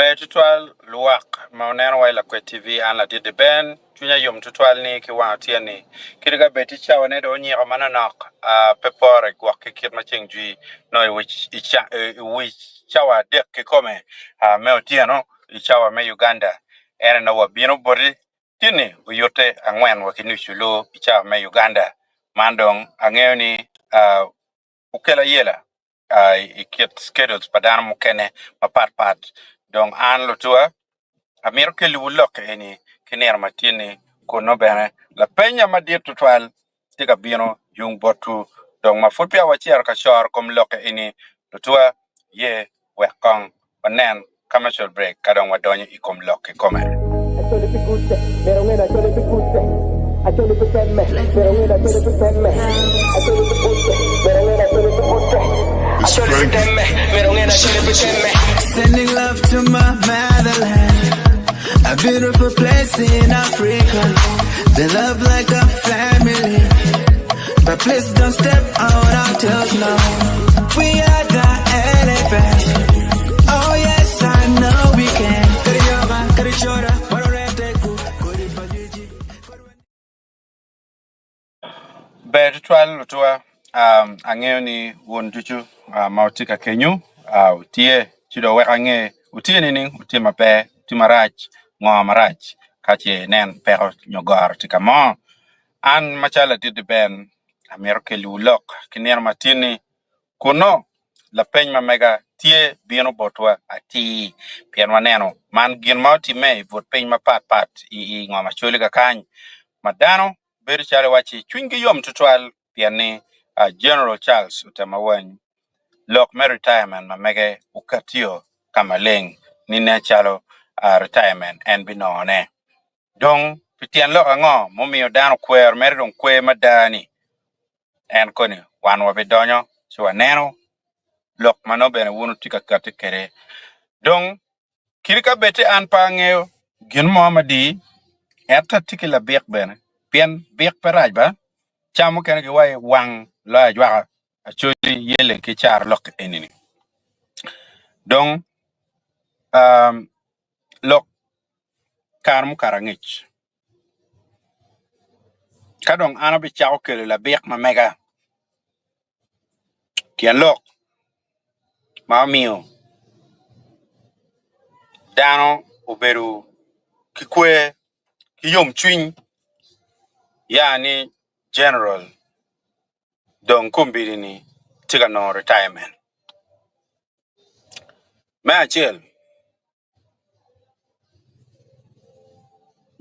be tutwal luak maonen waila kwe TV an la did ben tunya yom tutwal ni ki wa tieni kiriga beti chawa ne do nyi mana nok pepore kwa ke kit ma chingji no which which chawa de ke come me otieno chawa me Uganda ene no wabino bori tini uyote angwen wakini shulo chawa me Uganda mandong angeni ukela yela ikit schedules padana mukene mapat donc an lotua amir ke lulok eni kiner matini kono bene la penya madir tutwal tika bino yung botu donc mafupia wachiar ka shor kom lok eni lotua ye wekong panen commercial break kadong wadonyo ikom lok ikome Sending love to my motherland, a beautiful place in Africa. They love like a family, but please don't step out our toes now. We are the elephants. Oh yes, I know we can. Bed twal lotua angeni won juju mautika kenyu utie chido wekange utie nini utie mape utie marach ngo marach kache nen pero nyogor tika mo an machala did ben amerke lulok kiner matini kuno la peny mamega tie bino botwa ati pian waneno man gin mauti me vot peny mapat i ngo macholi ka kany madano beri chale wachi chwingi yom tutwal piani General Charles Utamawan lok me retirement mamege ukatio kama leng nine chalo retirement en binone dong pitian lok ango mumio dano kwer meridong kwe madani en koni wan wabidonyo chwa neno lok mano bene wunu tika kate kere dong kirika bete an pa ngeo gin Muhammadi eta tiki la biek bene pian biek peraj ba chamo kene ki wai wang la jwa acholi yele ki char lok enini dong lok karmu karangich kadong ana bi chao kele la biek ma mega kian lok ma mio dano uberu ki kwe ki yom chwin yani general dong kumbiri ni tiga no retirement ma achel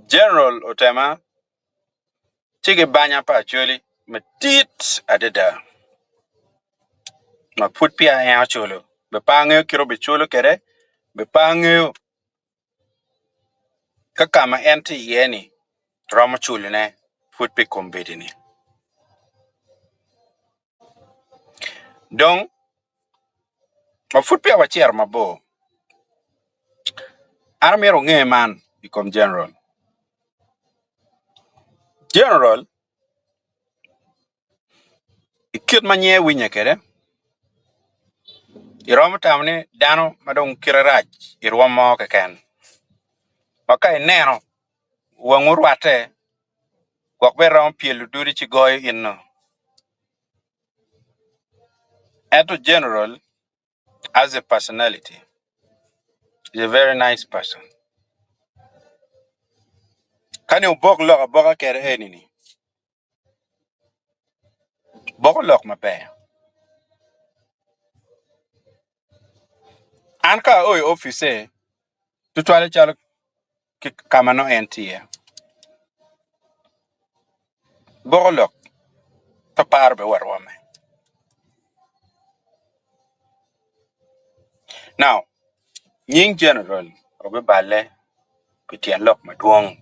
general otema tige banya pa acholi matit adeda ma put pia ya cholo be pange kiro be cholo kere be pange kakama enti yeni rama cholo ne put pe kumbiri ni dong ma put pia wachier mabo armero nge man become general ikit manye winya kere iromo tamne dano madong kiraraj irwamo keken maka neno wangurwate gwakbe rom pielu duri chigoy inno eto general as a personality is a very nice person kani ubok lok boka kere enini bok lok mape anka oy office tutwale chalo kamano entie bok lok to parbe warwame now nying general obe bale pitian lok maduong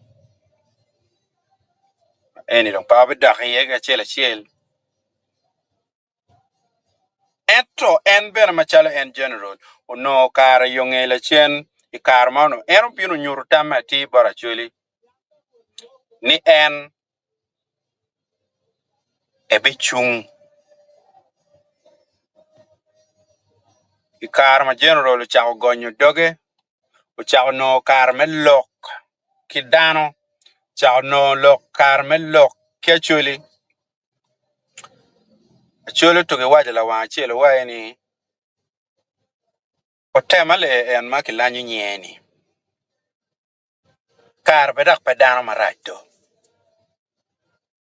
eni dong pa be dakye ga chel eto en ber machalo en general uno kar yongela chen ikar mano ero pino nyuru tamati baracholi ni en ebichung ikar ma general chako gonyo doge chao no kar me lok kidano chao no lok kar me lok ke chuli to ke waje la wa chelo wa ni o tema le en ma kilanyi nyeni kar bedak pedano marato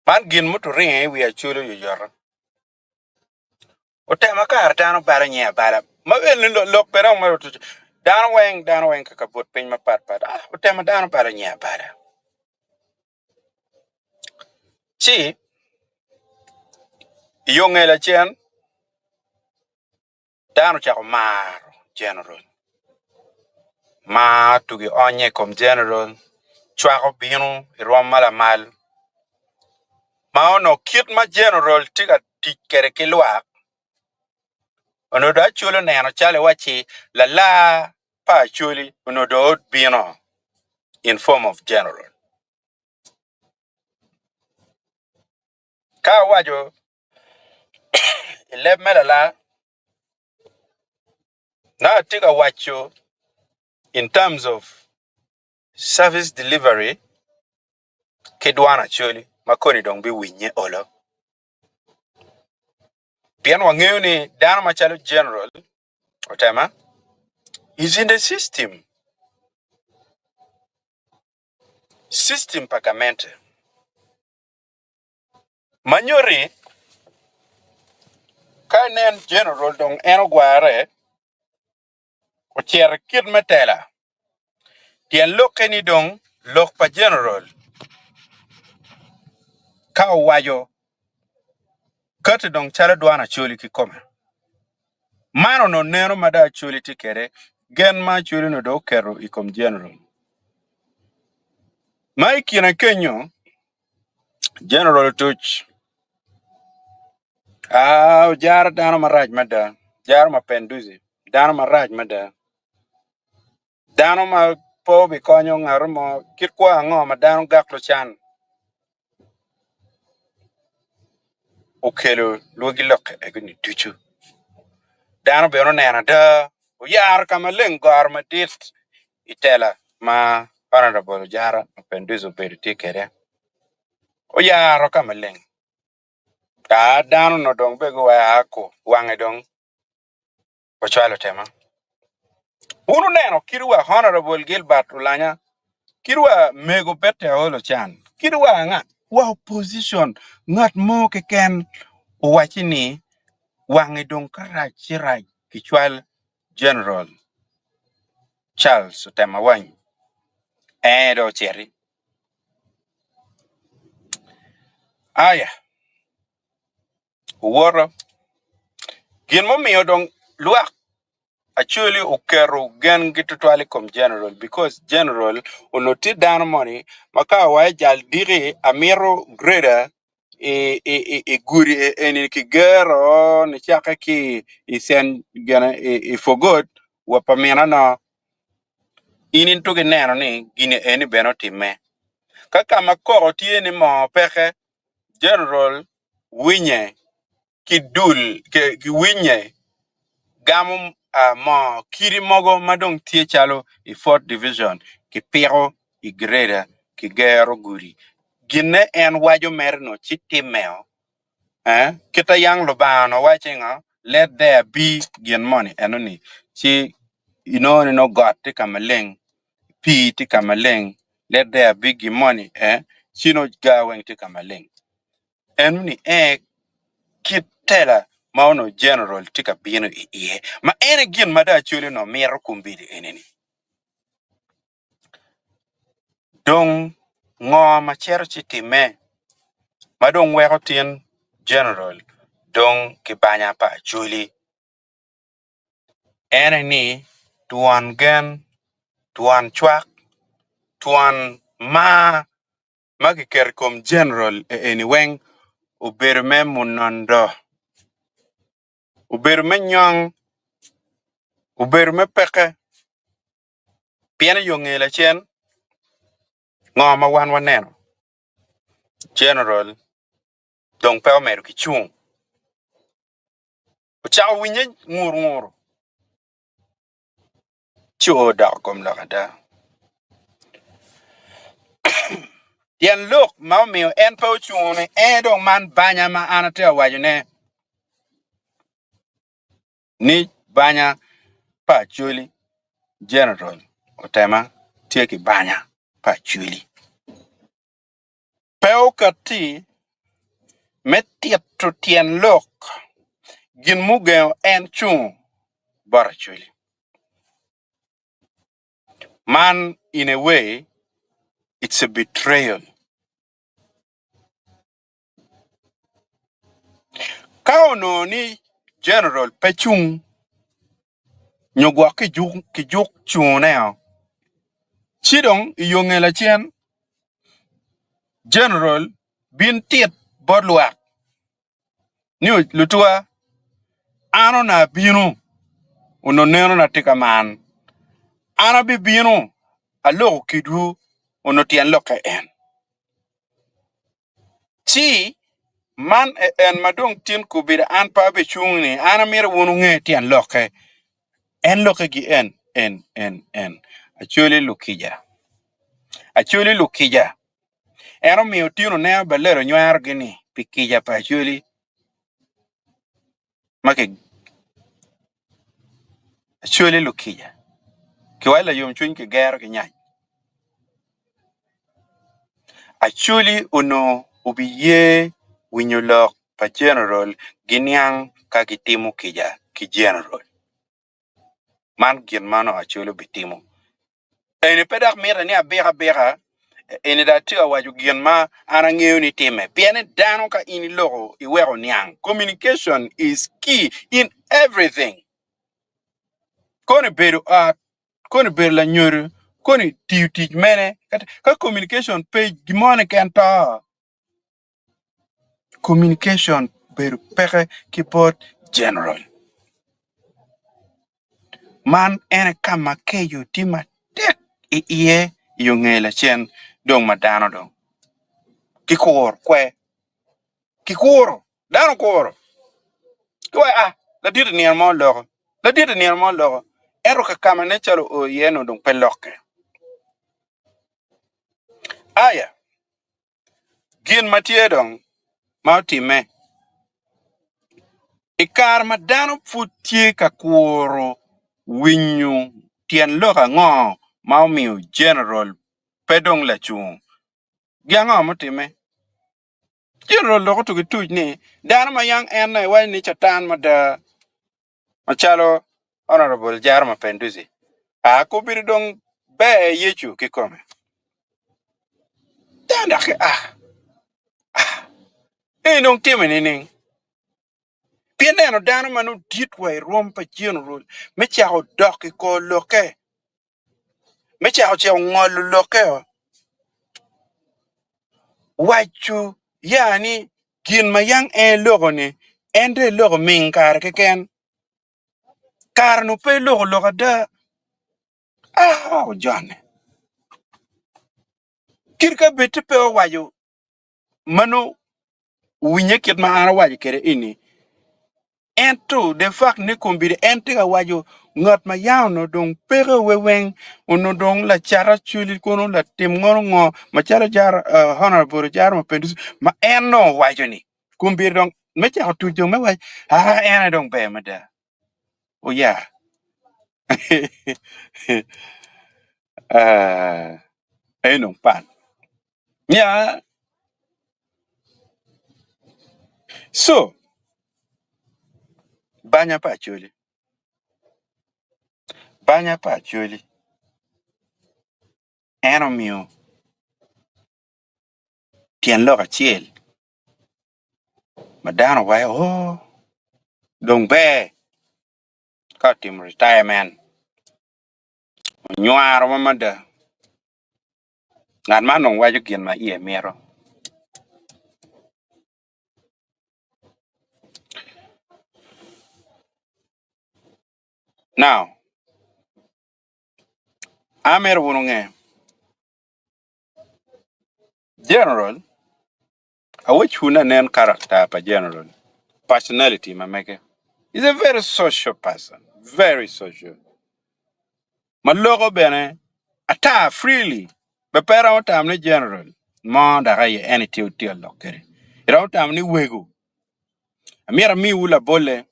man gin mutu ringe wi acholo yo yor o tema kar dano bara nye bara ma wen lok perang ma to dano weng ka bot pin ma pat o tema dano bara nye bara chi yongela chen dano chako mar general ma tugi onye kom general chwako binu rom mala mal ma ono kit ma general tiga tikere kilwa ono da chulo neno chale wachi la pa chuli ono do binu in form of general ka wajo ileb melala na tiga wacho in terms of service delivery kidwana chuli makoni dong bi winye olo bien wangeo ni dano machalo general otema is in the system pakamente manyori ka nen general dong eno gware o cher kid metela tien lokeni dong lok pa general ka wajo kat dong chalo dwana chuli ki kome mano no neno mada chuli tikere gen ma chuli no do kero ikom general mai kina kenyo general tuch jar dano maraj mada jar mapenduzi dano maraj mada dano ma po bi konyo ngaro mo kit kwa ngo ma dano gaklo chan okelo logi lok e gni tuchu dano be no nena da o yar kama lengor ma dit itela ma honorable jara penduzo be tikere o yaro kama leng ta dano no dong be go ako wange dong o chalo tema unu neno kirwa honorable Gilbert Ulanya kirwa mego bete holo chan kirwa nga wa opposition ngat mo ke ken wachini wange dong kara chirai kichwal general Charles Otema Wany do cheri aya woro gin mo miyo dong luak actually okero gen gitutwali kom general because general unoti down money maka wa jal dire amiro greda guri eni ki gero ni chaka ki isen gana forgot wa pamena na inin to neno ni gine eni beno time kaka makoro tie ni mo peke general winye kidul ki winye gamu mo kiri mogo madong tie chalo i 4th division ki pero i greda ki gero guri gine en wajo merno chitimeo kita yang lobano wachinga let there be gin money enoni chi inoni no got ti kamaleng pi ti kamaleng let there be gin money chino gaweng ti kamaleng enoni kitela mauno general tika bino iye ma ene gin mada chuli no mero kumbidi eneni dong ngo ma chero chitime madong weko tin general dong kibanya pa chuli ene ni tuan gen tuan chwak tuan ma magiker kom general eni weng uberme munondo uberme nyong uberme peke piene yongela chen ngo ma wan waneno general dong pe omedo ki chung uchao winje ngur Chu da kom la da. Yen look ma mi en po chu ne e dong man banya ma anate wa ne ni banya pa chuli general otema tieki banya pa chuli. Peu ka ti metiep to tien look gin muge en chu bar chuli. Man, in a way, it's a betrayal. Kauno ni General Pechung nyogwa ki juk chuneo. Chidong yongela chen General bin tiet bodluak. Ni lutua ano na binu uno neno na tika man. Ano bi binu alo kidu uno tien loke en. Chi man en madong tin kubira an pa be chung ni ana mira wonu nge tien loke. En loke gi en. Actually lukija. Actually lukija. Eno mi utino ne balero nyar gini pikija pa actually make actually lukija. Kiwala yum chun ki ger ki nyai. Actually uno ubiye winyulok pa general ginyang kakitimu kija ki general. Man gin mano actually bitimu. Eni pedak mira ni abeka eni da tiwa waju gin ma anangeo ni time. Piene dano ka ini logo iwero nyang. Communication is key in everything. Kone beru art, kone beru la nyuru, kone tiutij mene. Ka communication page gimone kenta. Communication beru peke keyboard general. Man ene kama keyo tima tek iye yongela chen dong madano dong. Kikor kwe. Kikoro. Dano koro. Kwe la dito niyan mo loko. La dito niyan mo loko. Ero ka kama ne chalo o yeno dong peloke. Aya. Gin matie dong. Mauti me. Ikar madano futie ka kuoro winyu tien loka ngo miu general pedong la chung. Gianga mauti me. General loko tuki tuj ni. Dano mayang ena iwai ni chatan mada. Machalo honorable Jarma Penduzi. Kubiri dong be yechu kikome. Danda ke nong time ni. Piene no dano manu ditway rompa general. Mechao doki ko loke. Mechao che ngolu loke. Wachu yani gin mayang logo ni. Ende logo min kar keken. Kar no pe logo da. John. Kirka bete pe wajo. Manu winyekit maana wajo kere ini. Ento de fact ne kombire ente wajo ngot ma yawno dong pere weweng ono dong la chara chuli kono la tim ngo ma chara jar honorable jar ma pendus ma enno wajo ni kombire dong me cha tu jong me waj ena dong be ma da o ya eno pan ya so banya pa chuli eno mio tien lo ka chiel madano wai dong be ka tim retirement nyuaro mamada ngan manong wajo gien ma iye mero now amer wununge general which huna nen character pa general personality ma meke is a very social person very social Malogo bene ata freely be pera otam ni general mo da ga ye any tiu tiu lokere ira otam ni wego amira mi ula bole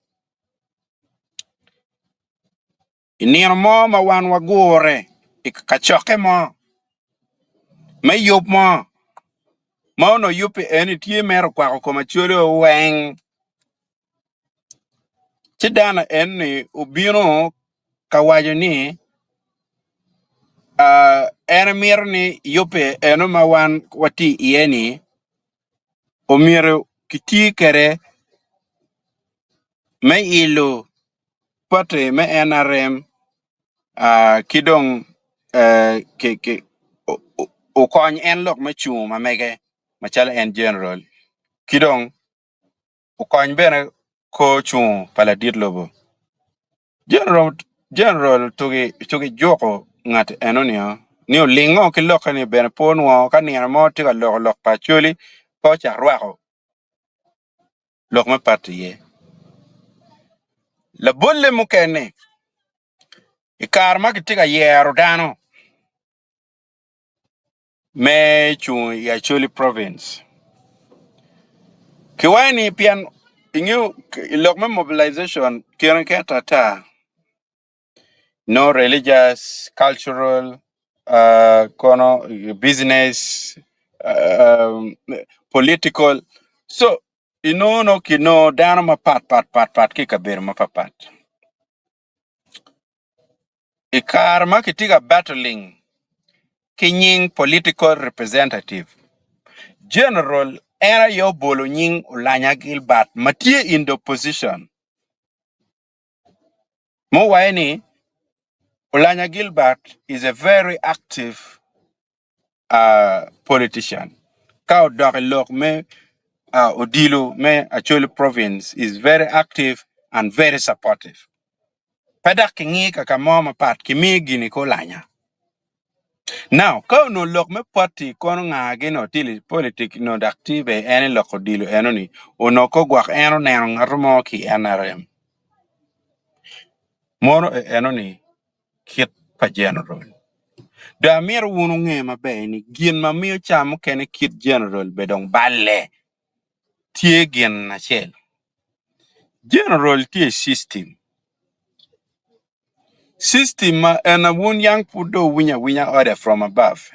inir mo ma wan wagore ikachoke mo me yup mo no yupi any tie mer kwa ko ma choro weng chidana enni ubino kawajo ni en mir ni yupe eno ma wan wati yeni o miro kiti kere me ilu pate me NRM kidong ke o kony en lok me chu ma mege machala en general kidong o kony bene ko chu paladir lobo general togi joko ngat enonio ni olingo ki lok ni bene pon wo ka ni mo ti ka lok pa chuli po cha rwako lok ma parti ye la bolle mu kene ikar ma kitika yero dano me chu ya chuli province kiwani pian ingu lok ma mobilization kiran ka tata no religious cultural kono business political so no kino dano ma pat ki kabir ma papat ikar ma kitika battling kinying political representative general era yo bolo nying Ulanya Gilbert matie in the opposition mo waini Ulanya Gilbert is a very active politician ka dog lok me Odilo me Acholi province is very active and very supportive pada kingi ka mama pat kimi gini ko lanya now ka no lok me party kono ngage no tili politic no active ene lok Odilo enoni ono ko gwak eno neno ngarmo ki NRM mono enoni kit pa general da mir wunu nge mabe ni gin ma miyo chamo kene kit general bedong balle tie gin na chel general tie system ma ena wun yang pudo winya order from above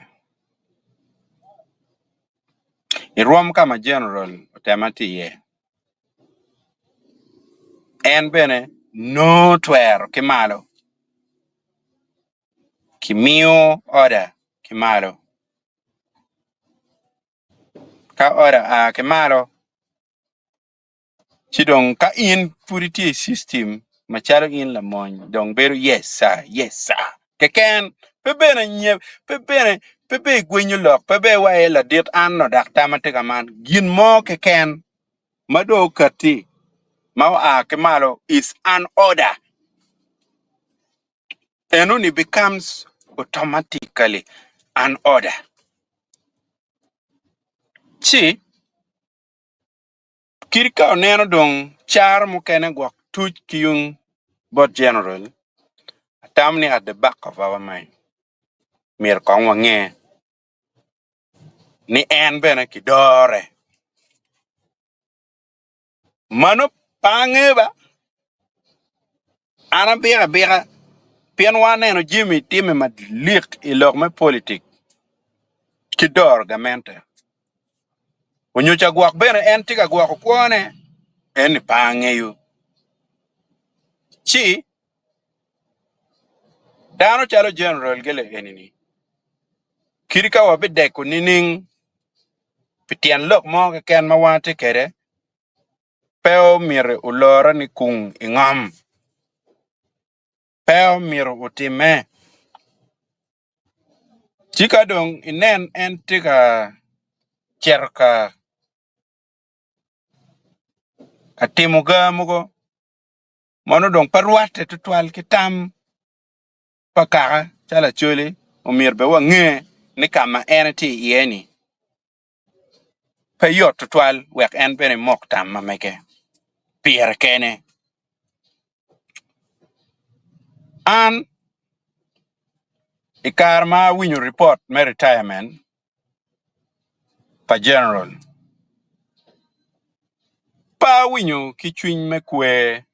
irom kama general otemati ye en bene no twer kimalo kimio order kimalo ka order kimalo chidong ka in purity system machalo in la mon dong beru yes sir keken pebene nye pebe gwenyu lok pebe wae la dit an no dak tamate kaman gin mo keken mado kati ma kemalo is an order and only becomes automatically an order chi kirika neno dong char mo kene gwak tuch kiyung but general tamni at the back of our mind mir kong wange ni en bene kidore mano pange ba ana bega pian wane no Jimmy time madlik ilok me politik kidor gamente onyocha gwak bene en tika gwak kwone en pange yu chi dano chalo general gele enini kirika wabide ko nining pitian lok mo ke ken mawate kere peo mire ulora ni kung ingam peo mire utime chika dong inen en tika cerka katimuga mugo mono dong parwate tutwal kitam pakaka chala chuli umir be wange ni kama enati yeni payot tutwal wek en bene mok tam mameke pier kene an ikar ma winyo report me retirement pa general pa winyo ki chuny me kwe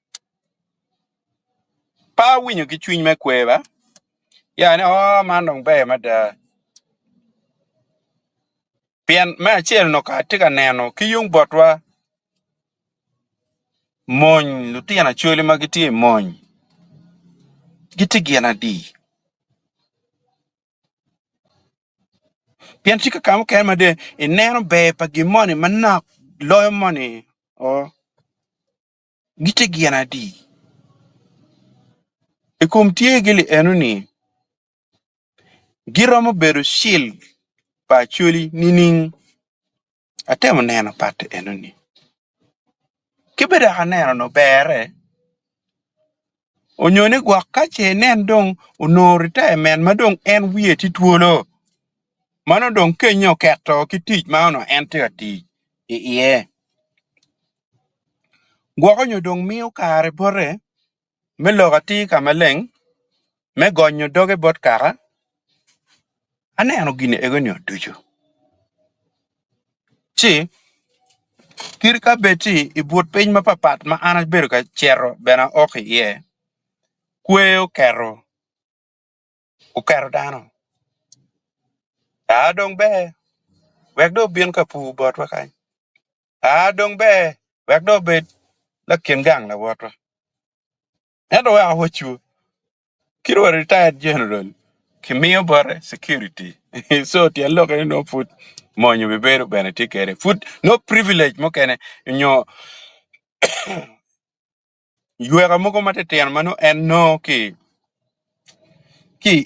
pa winyo ki chuny me kwe ba yani man dong be ma da pien me chiel no ka tika neno ki yung botwa mon lutiana choli ma giti mon giti giana di pien tika kam ken ma de neno be pa gi money manak loyo money o giti giana di ikum tie gili enuni giromo bedo shil pa choli nining atemo neno pat enuni kibeda haneno no bere onyone gwa kache nen dong ono retirement madong en wiye ti tuolo mano dong kenyo keto ki tich ma ono en te ti iye gwa nyo dong miyo kare bore me loga ti kamaleng me gonyo doge bot kara aneno gine egonyo ducho chi kirka beti ibut piny ma papat ma ana bedo ka chero bena oki iye kweo kero ukero dano dong be wek do bien ka pu bot wakany dong be wek do bet la kien gang la wotwa edo wa wachu kiro retired general kimiyo bore security so ti look no food monyo be beru bene tikere food no privilege mo kene nyo yuega moko mateten mano en no ki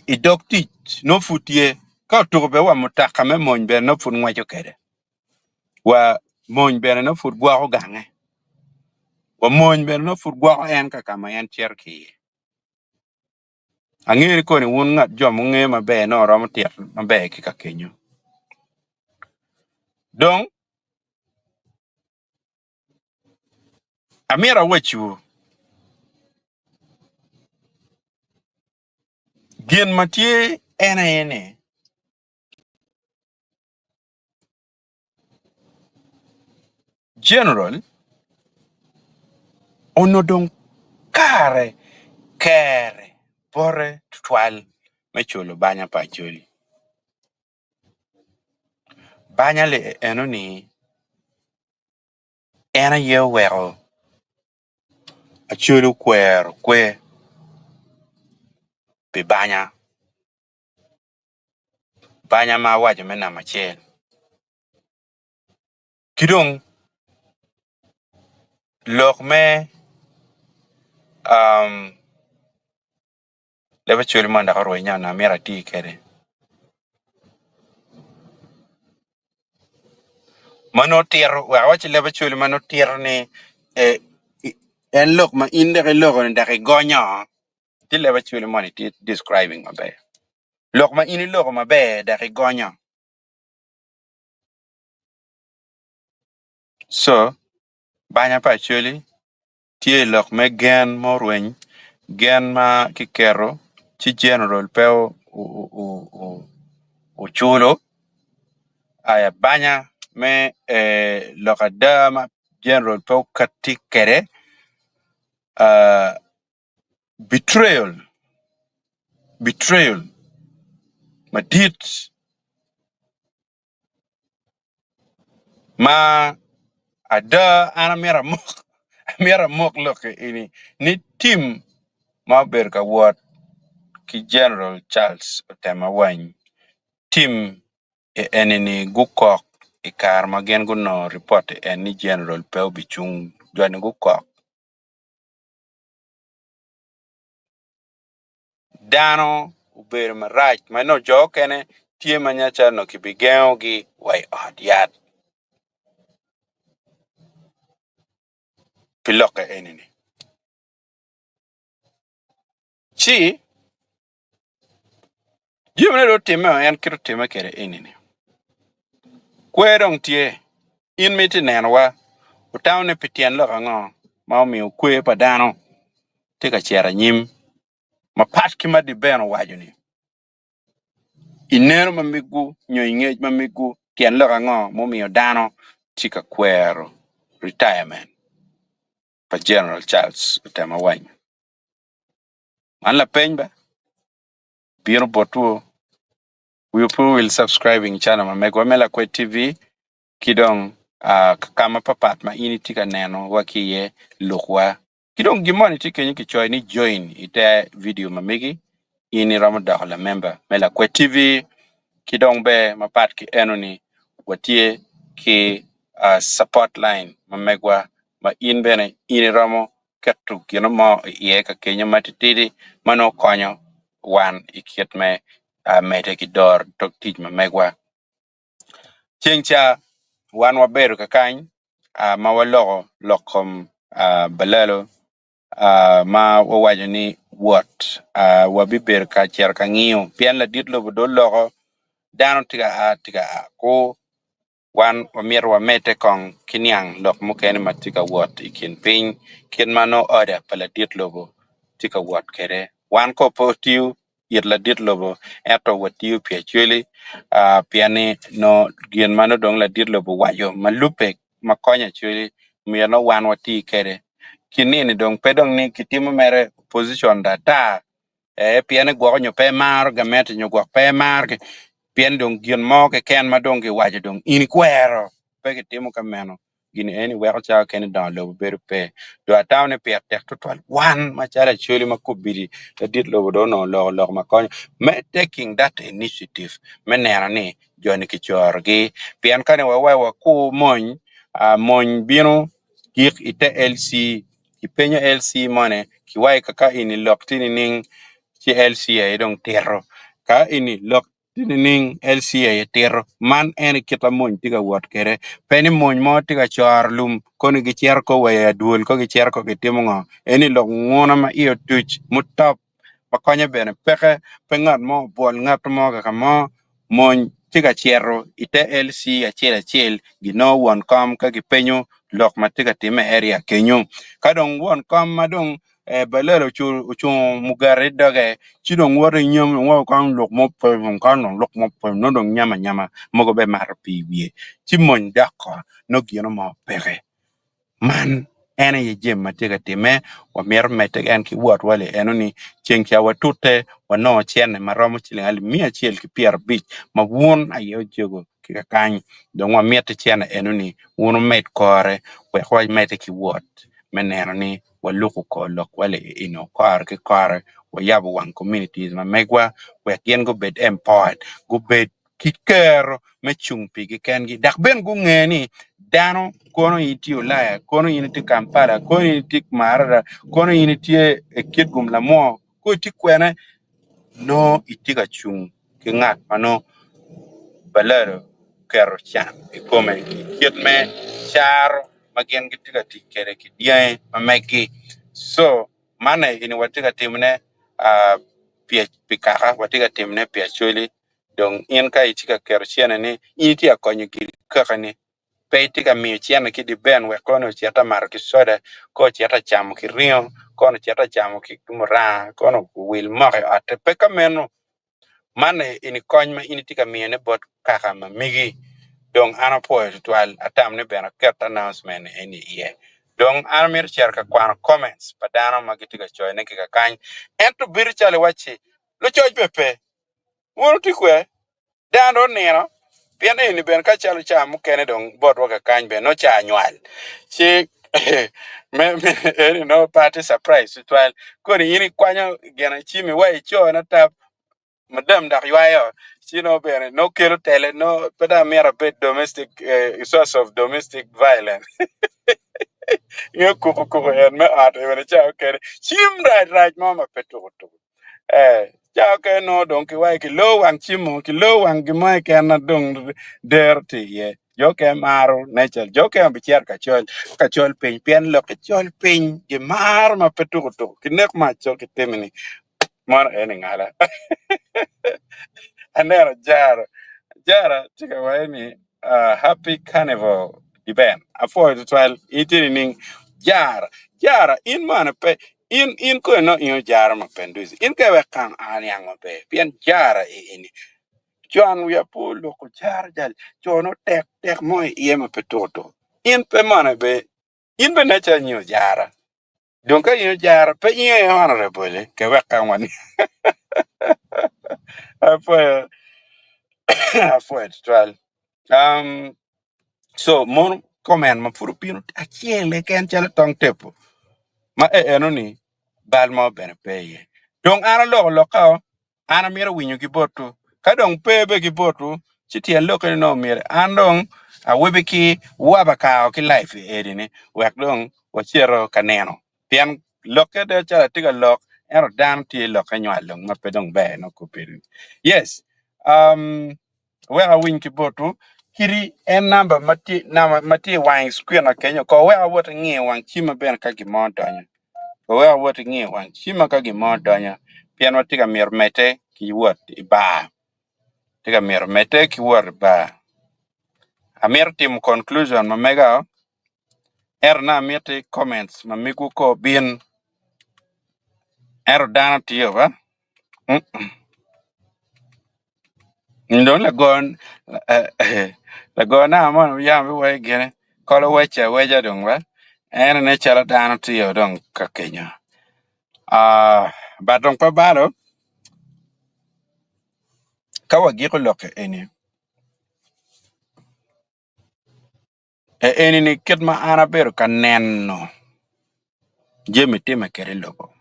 i doctor no futie ka to be wa mutaka me mon be no fun ngwacho kede wa mon be no fut gwa ko gange wa mon be no fut gwa en ka kama en cherki angere ko ni won ngat jom nge mabe no rom tiet mabe ki ka kenyo donc amira wechu gien matie ene general onodong kare kere bore twal mechulo banya pa choli banya le enoni ena ye wero acholo kwer kwe be banya ma waje mena machel kidong lok me lebe choli manda karo nyana mera ti kere mano tiro wa wache lebe choli mano tiro ni en lok ma inde ke lok ni dake gonya ti lebe choli mani ti describing mabe lok ma ini lok mabe dake gonya so banya pa choli tie lok me gen morwen gen ma kikero chi general peo o chulo aya banya me lokadama general peo katikere betrayal madit ma ada ana mera mok loke ini ni team ma berka wat ki general Charles Otema Wany team enini gukok ikar magen guno report ni general peo bichung jwani gukok dano uber marach mano jokene tie manyacha no kibigeo gi wai odiat piloke enini chi jimne do time en kiro time kere enini kwerong tie in miti nenwa utawne pitien lo ngo ma mi kwe pa dano tika chera nyim ma pat ki ma di beno wajuni ineno mamigu nyo ingej mamigu kien lo ngo momiyo dano tika kwero retirement pa General Charles Otema Wany man la penba biro botu wipu will subscribing channel mamegwa mela kwe TV kidong kama papat ma ini tika neno wakiye lukwa kidong gimoni tika nyiki choy ni join ite video mamigi ini ramadan la member mela kwe TV kidong be mapat ki enoni watie ki support line mamegwa ma in bene ini ramo ketu kino mo ye ka kenya matitidi mano konyo wan ikiet me mete ki dor tok tij mamegwa chencha wan waberu ka kany ma walogo lokom balalo ma wawajo ni what wabiber ka cher ka ngiyo pian la dit lobo do logo dano tiga ko wan wamier wamete kong kinyang lok mukene matika what ikin piny kin mano order pala dit lobo tika what kere wan ko potiu yet la dit lobo eto watiu pia chweli piani no gien mano dong la dit lobo wajo malupe makonya chweli miya no wan wati kere kinini dong pedong ni kitimo mere position data piani gwa nyo pe mar gamete nyo gwa pe mar pien dong gien mo ke ken ma dong ke waje dong ini kwero pe ke timo kameno gini eni wero cha ken don lo beru pe do atawne pe tek total one ma chala chuli ma kubiri the dit lo do no lo ma kon me taking that initiative me nera ni joni ki chorgi pien kane wa ku mon mon bino gik ite LC ipenyo LC mone ki wai kaka ini loktini ning ci LC e dong terro ka ini lok ning LCA tero man en kita mon tiga wot kere peni mon mo tiga char lum koni gi cher ko we duol ko gi cher ko gi timo ngo eni lo ngona ma iyo tuch mutap pakonya bene peke pengat mo bol ngat mo ka mo mon tiga chero ite LC achel gi no won kom ka gi penyo lok ma tiga time area kenyu kadong won kom madong balelo chu mugare doge chidong wore nyam wo kan lok mo pe kan lok mo pe no dong nyama mogo be mar pi wie chimon dako no gino mo pere man ene ye jem matega time wa mer mete en ki wot wale enoni chenkia watute wano chiene maromo chiling ali 100 ki pier bich ma won ayo jogo ki kany dong wa mete chiene enoni wono met kore we kwa mete ki wot menero ni waluku ko lok wale ino kar ki kare wa yabu wan communities ma megwa we kien go bed empowered go bed kikero mechung pigi kengi dak ben gu ngeni dano kono yiti Ulaya kono yiti Kampala kono yiti Marara kono yiti kit gum la mo ko ti kwene no itiga chung ki ngat mano balero kero chan ikome kit me char magen gitiga tikere ki die mameki so mane ini watiga timne pia pikara watiga timne pia choli dong in ka itika kero chene ni iti akonyo ki kakani peitika mi chiana ki di ben we kono chiata mar ki soda ko chiata chamo ki rio kono chiata chamo ki mura kono wil more ate peka meno mane ini kony ma ini tika mi ne bot kaka ma migi dong ana po twal atam ne bena ket announcement eni ye dong ana mir cherka kwana comments padana magitika choy ne kika kany ento bir chale wachi lo choy pepe wono tikwe dando neno piende ni ben ka chalo chamo kene dong bot waka kany be no cha nywal chi me eri no party surprise twal ko ni ini kwanyo gena chimi wai cho na tap madam dak ywayo chino be no kero tele no pada mera bit domestic source of domestic violence yo kuko en me ate wena cha kere chim right mama peto to cha ke no don ki wai ki lo wang chimo ki lo wang ki mai ke na dong der ti ye yo ke maru nature yo ke am bicher ka chol pin pien lo ke chol pin ki mar ma petu to ki nek ma cho ki temini mar en ngala anera jara tika wai ni happy carnival event afo to 12 eating jara in man pe in ko no in jara ma penduzi in ke we kan anyang ma pe pien jara ini John we are poor local charjal. John no tek mo yema petoto. In pe mana be in be nacha nyu jara. Don't you jara pe ye honorable ke weka one. For for it trial. So mon comment ma furu pino achiele ken chala tong tepo. Ma enoni bal mo bene peye. Dong ana lo ka ana mira winyo ki botu. Ka dong pebe ki botu chiti en lo ke no mira andong a webe ki waba ka ki life edini wek dong wachero kaneno. Pian loke de chala tiga lok ero dan ti lo ka nyalong ma pedong be no ko pedu. Yes. Where win ki botu kiri en mati wang square na Kenya ko where what ngi wang chima ben ka ki montagne. Ko where what ngi wang chima ka ki montagne. Pian watiga mir mete ki wot ba. Tiga mir mete ki wot ba. Amir tim conclusion ma mega na mete comments ma miku ko bin dana tiyo ba. Ndo la gon na mon ya mi we gene ko lo weche weja dong ba ne chala dano tiyo dong ka Kenya ba dong pa baro ka wagiko loke eni ni kit ma ana bero ka nenno jemi time kere lobo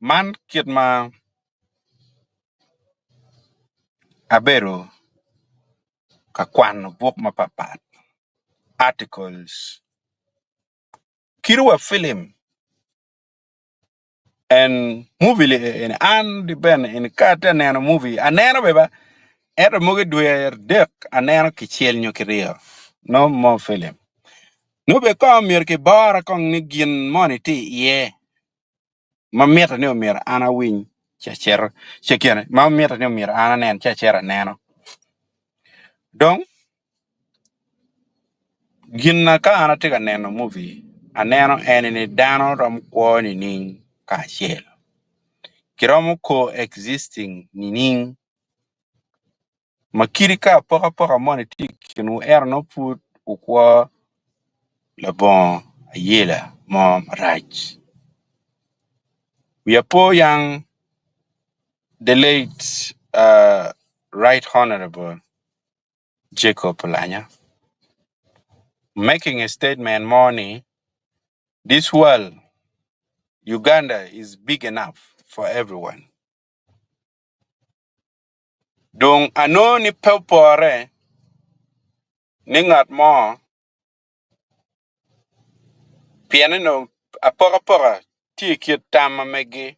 man kit ma abero ka kwan book ma papat articles kirwa film and movie in and ben in kata neno movie aneno beba era moge duer dek aneno kichiel nyokirio no more film no be ko mier ki bara kong ni gin money ti ye ma meta ne mier ana win chacher chekene ma meta ne mier ana nen chacher neno donc gin na ka ana tiga neno movie aneno enini dano rom ko ni ning ka chiel kiromo co existing ni ning makiri ka poka money ti kinu no put ukwa le bon ayela mom right. We are poor young, the late Right Honorable Jacob Palanya, making a statement morning, this world, Uganda is big enough for everyone. Don't ano ni pepore ningat mo pianino apora tiki tama megi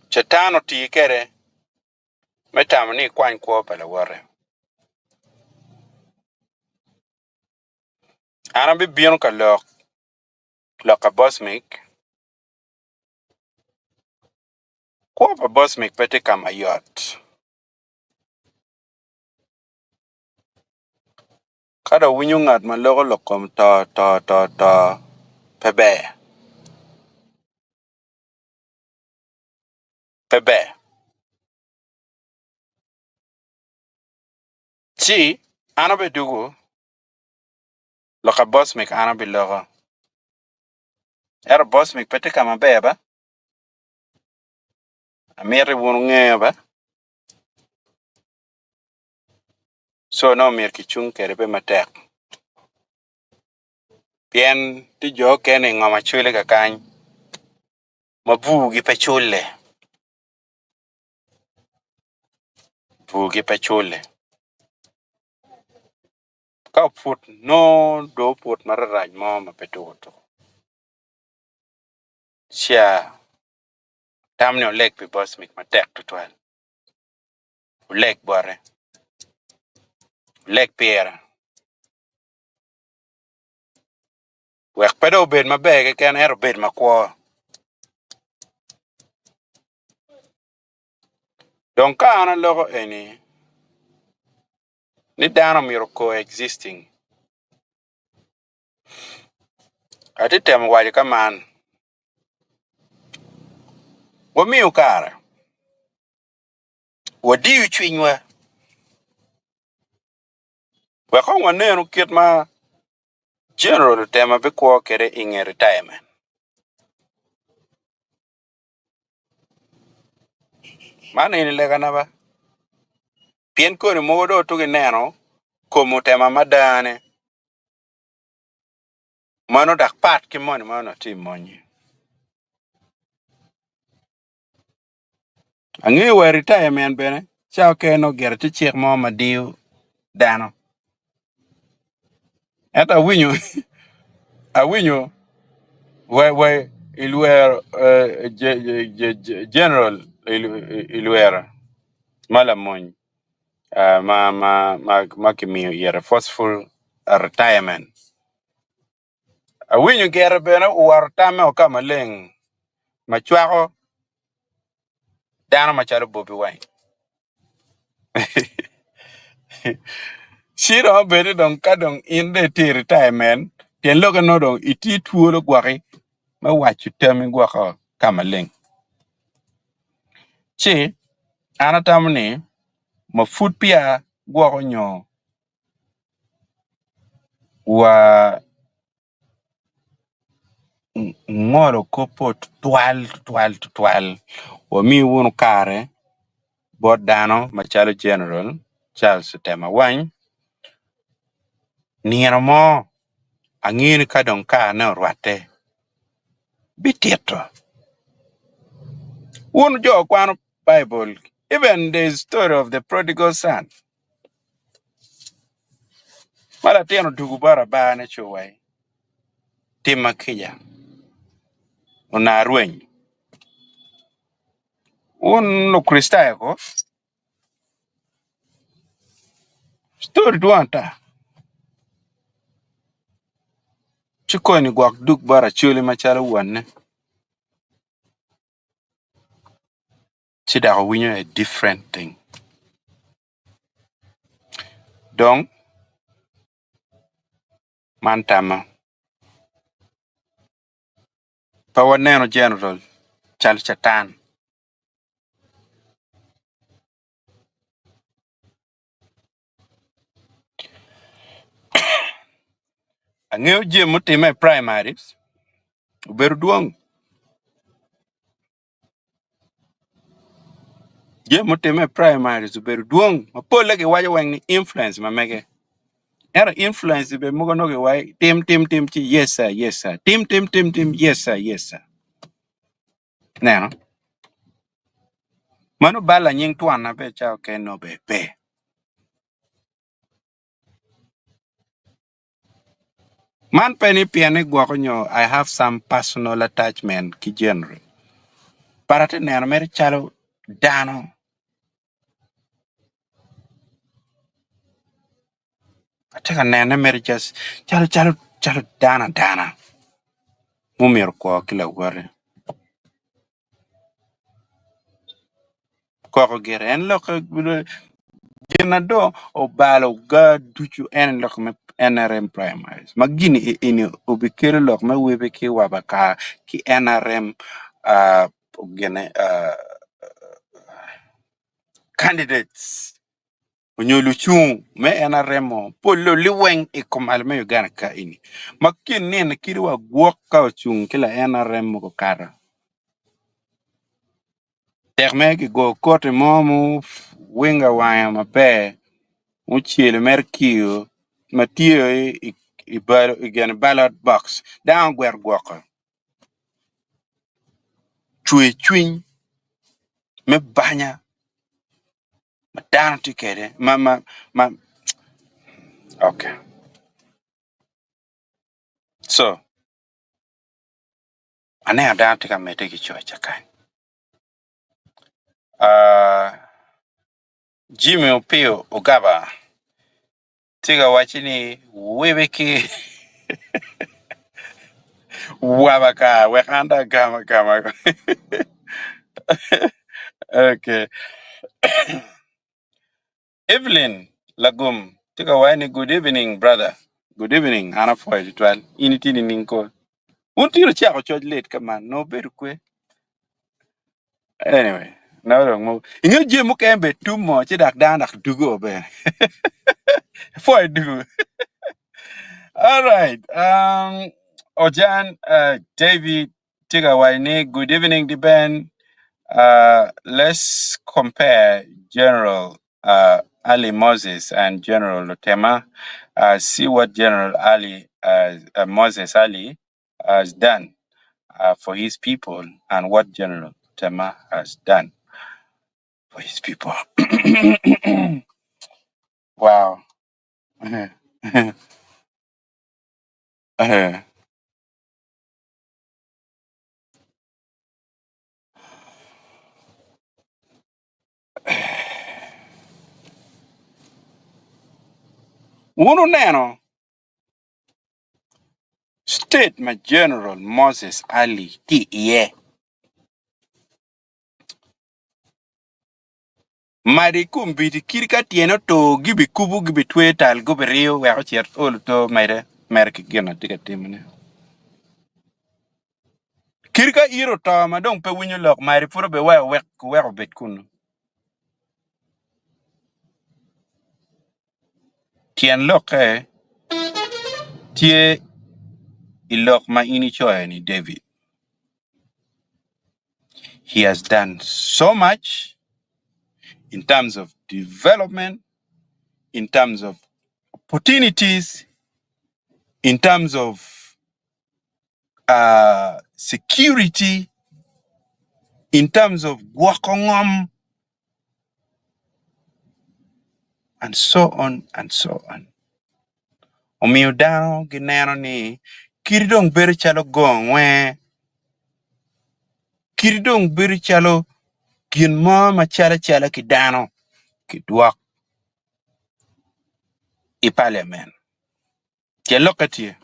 chetano tikere metama ni kwan ko pala wore. Ana bi bion ka lok a bosmik ko pa bosmik pete kama yot. Kada winyo ngat maloko lokom to pebe chi ana be dugu loka bosmik ana bi loko era bosmik pete kama beba amiri wunu ngeba so no mir kichung kere be matek pien ti jo kene ngama chule ka kany mabugi pe chule bugi pe chule ka put no do put mararaj mo ma petuto sia tamne olek pe bosmik matek tutwal olek bore olek piera wek pedo bed mabege ken ero bed makwo donc ka ana logo eni ni dano miro coexisting ati tem waje kaman Wa mi ukara. Wa di yu chwinywa. Wa kong wa nenu kit ma general tema be kwa kere inge retirement. Mana ini lega na ba. Pien ko ni modo tugi neno. Komu tema madane. Mano dak pat ki moni mano tim monyi. Angi wa retirement bene. Chao ke no ger ti chik mo ma diu dano. Eta winyo we ilwer general ilwer malamony ma kimi yere forceful retirement. Winyo ger bene war tame o kama leng machwako dano machalo Bobi Wine. Shiro bene don kadon in de ti retirement tien loga no don iti tuolo gwaki ma wachu temi gwaka kama leng. Chi anatamni ma food pia gwako nyo wa ngoro kopo twal wa mi wunu kare bodano machalo general Charles Tema Wany niero mo angini kadon ka ne orwate bitieto wunu jo kwano Bible. Even the story of the prodigal son. Mala tiano dugubara ba na chowai. Tima kija. Una rueny. No Krista ko. Story duanta. Chiko ni gwak duk bara chuli machala wane. Chida winyo a different thing. Dong. Mantama. Pawa neno general. Chal chatan. Angeo je mutime primaries. Uberu duong. Je mutime primaries uberu duong. Mapola ke waja wang ni influence mameke. Era influence be mugo no ke wai. Tim chi yes sir. Tim yes sir. Now. Manu bala nying tuan na be chao ke no be. Man penny piane guaconyo, I have some personal attachment ki general. Parate neno mere chalo dano. Ateka nene mere just chalo dana. Mumir kwa kila wari. Kwa gere en loka gina do o balo ga duchu en loka me NRM primaries. Magini ini ubikere loka me webe ki wabaka ki NRM gene candidates. Unyolu chung me NRM polo liweng ikomal me Uganda ka ini. Makin nene kiri wa guok ka chung kila NRM ko kara. Terme ki go kote momu winga wanya mape uchiele merkiyo matiyo i ballot box down gwer guoka. Chwing me banya ma down tikere ma okay. So ane down tika mete ki choy chakai. Jimmy Opio Ogaba tiga wachini webeki wabaka wekanda gama. Okay. Evelyn Lagum tiga wani good evening brother. Good evening ana for it initini ninko. Untiro chako choj late kaman no beru kwe. Anyway, no mo. Inyo je mo kembe tumo che dak dan dak dugo be. For do. All right. Ojan, David, Tigawaini, good evening, the Ben. Let's compare General Ali Moses and General Lutema. See what General Ali Moses Ali has done for his people and what General Lutema has done for his people. Wow. Uno neno State ma General Moses Ali ti ye. Mari kumbiti kirika tieno to gibi kubu gibi twetal gubi rio weko chier olu to mere ki gina tika timene. Kirika iro to ma dong pe winyo lok mari puro be weko bet kuno. Tien lok tie ilok ma ini choe ni David. He has done so much in terms of development, in terms of opportunities, in terms of security, in terms of wakongom, and so on and so on. Omiyo dano gineno ni kiri dong bero chalo gongwe, kiri dong bero chalo gin mo machala ki dano ki dwak I parliament. Ke lokatie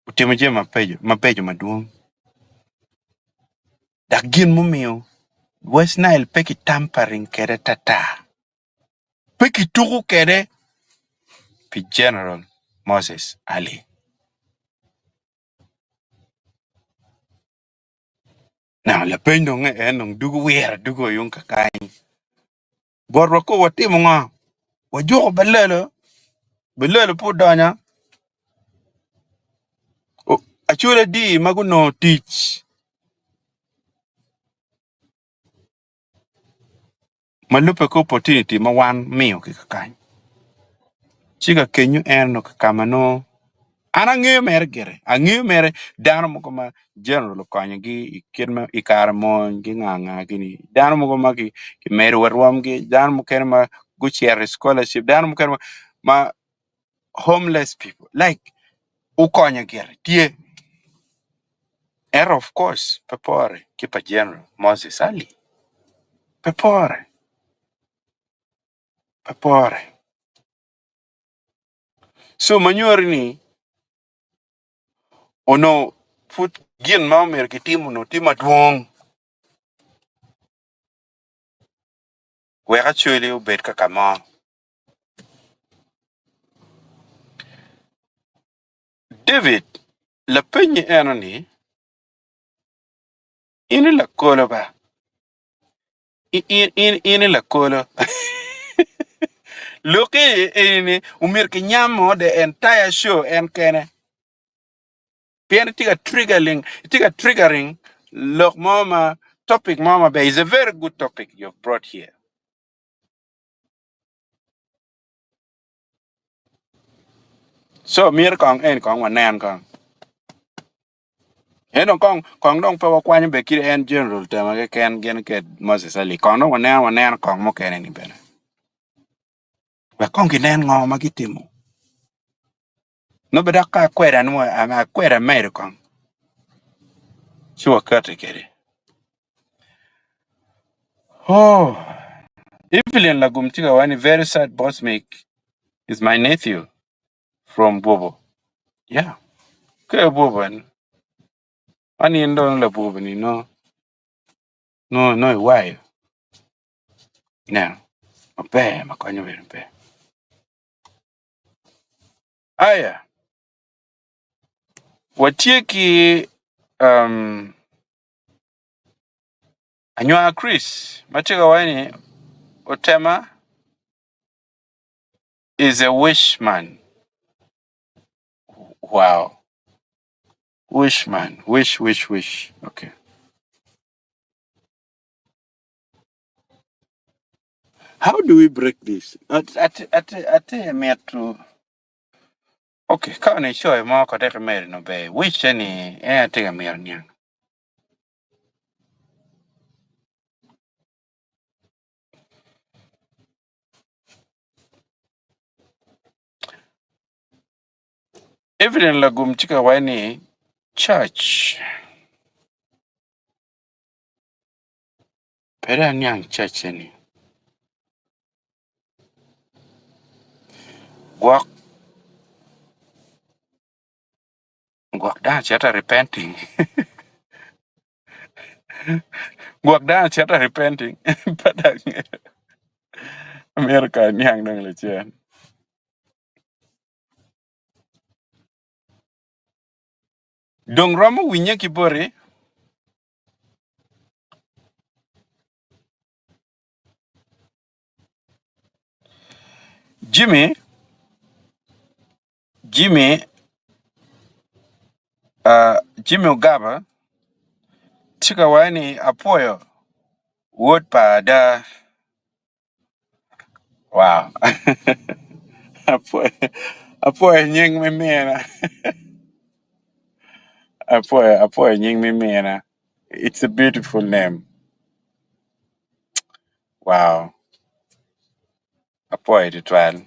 utimo je mapejo maduong. Dak gin momiyo West Nile peki tampering kede tata. Peki tuku kede pi General Moses Ali. Now la pendo nong dugu wer dugu yung kakai. Borwa ko watimo nga. Wajuko belelo po danya. Achule di maguno teach. Malupe ko opportunity mawan miyo ki kakai. Chiga kenyu no kakamano. Anang'eyo mere gere. Ang'eyo mere dano moko ma general okonyo gi ikirma ikara mon gi ng'ang'a gini. Dano moko ma ki mere warwam gi. Dano moko ma guchiere scholarship. Dano moko ma homeless people. Like, ukonyo gere. Tie. And of course, pepore. Kipa General Moses Ali. Pepore. So manyor ni ono put gin ma mer ki timu no tima duong. Weka chwele ubet kakama. David, la penye enoni, ini la kolo ba. Ini la kolo. Look ini umir ki nyamo the entire show en kene. Piano tiga triggering. Look mama, topic mama ba is a very good topic you've brought here. So mir kong en kong wanan kong. Eno kong dong pa wakwanya be kiri en general tema ke ken gen ke Moses Ali. Kong dong wanan kong mo kene ni bene. Ba kong kinen ngo magitimo. No beda ka kwera no ama kwera mere kong. Chua kate kere. Oh, Evelyn Lagumtiga wani very sad boss make is my nephew from Bobo. Yeah. Ke Bobo an. Ani ndo la Bobo ni no why. Now, mape makonyo very mape. Aya. Watieki Anywa Chris, matiga wani Otema is a wish man. Wow. Wish man. Wish. Okay. How do we break this? At metro. Okay, kani show mo ko take mer no be. Wish any take a mer niya. Evident la gum chika wani church. Pera niyang church ni. Guak dan chata repenting. Guak dan chata repenting. Padang America niyang nang lechen. Dong Ramo winya kibore. Jimmy Ogaba chika wani apoyo wood pa da. Wow. Apoyo nying mimena. Apoyo nying mimena. It's a beautiful name. Wow. Apoyo di twal.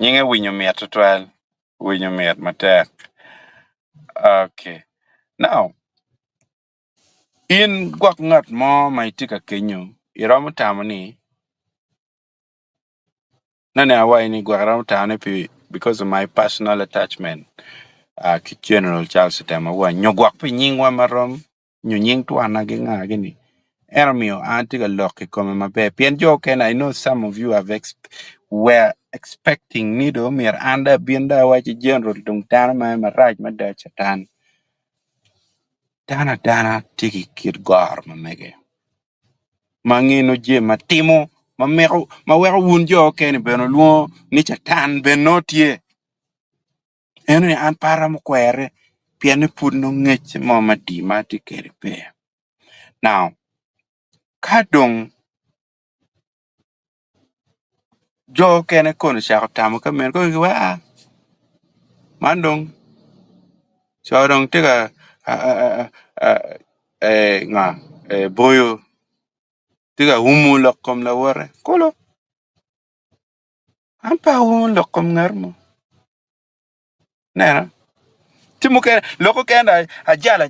Nyinge winyo miat twal. Winyo miat matek. Okay. Now, in gwak ngat mo maitika kenyo, iramu tamani, nane awai ni gwak ramu tamani pi because of my personal attachment. Ki General Charles Tema wa nyogwak pi nying wa marom, nyo nying tuwa nage nga gini. Ermio antiga loki kome mabe. Pien joke and I know some of you were expecting nido mir anda binda wachi general dung tana ma maraj mada chatan. Dana tiki kid gar mamege. Mangino je matimo mamero mawero wunjo ken beno luo ni chatan benotie. Eno ni an para mo kwere piane pud no ngech mo madima tikere pe. Now, kadong jo kene kono chako tamo kamen ko wa mandong chodong tiga boyo tiga humu lokom la wore kolo ampa humu lokom ngarmo nena timu ke loko kenda ajala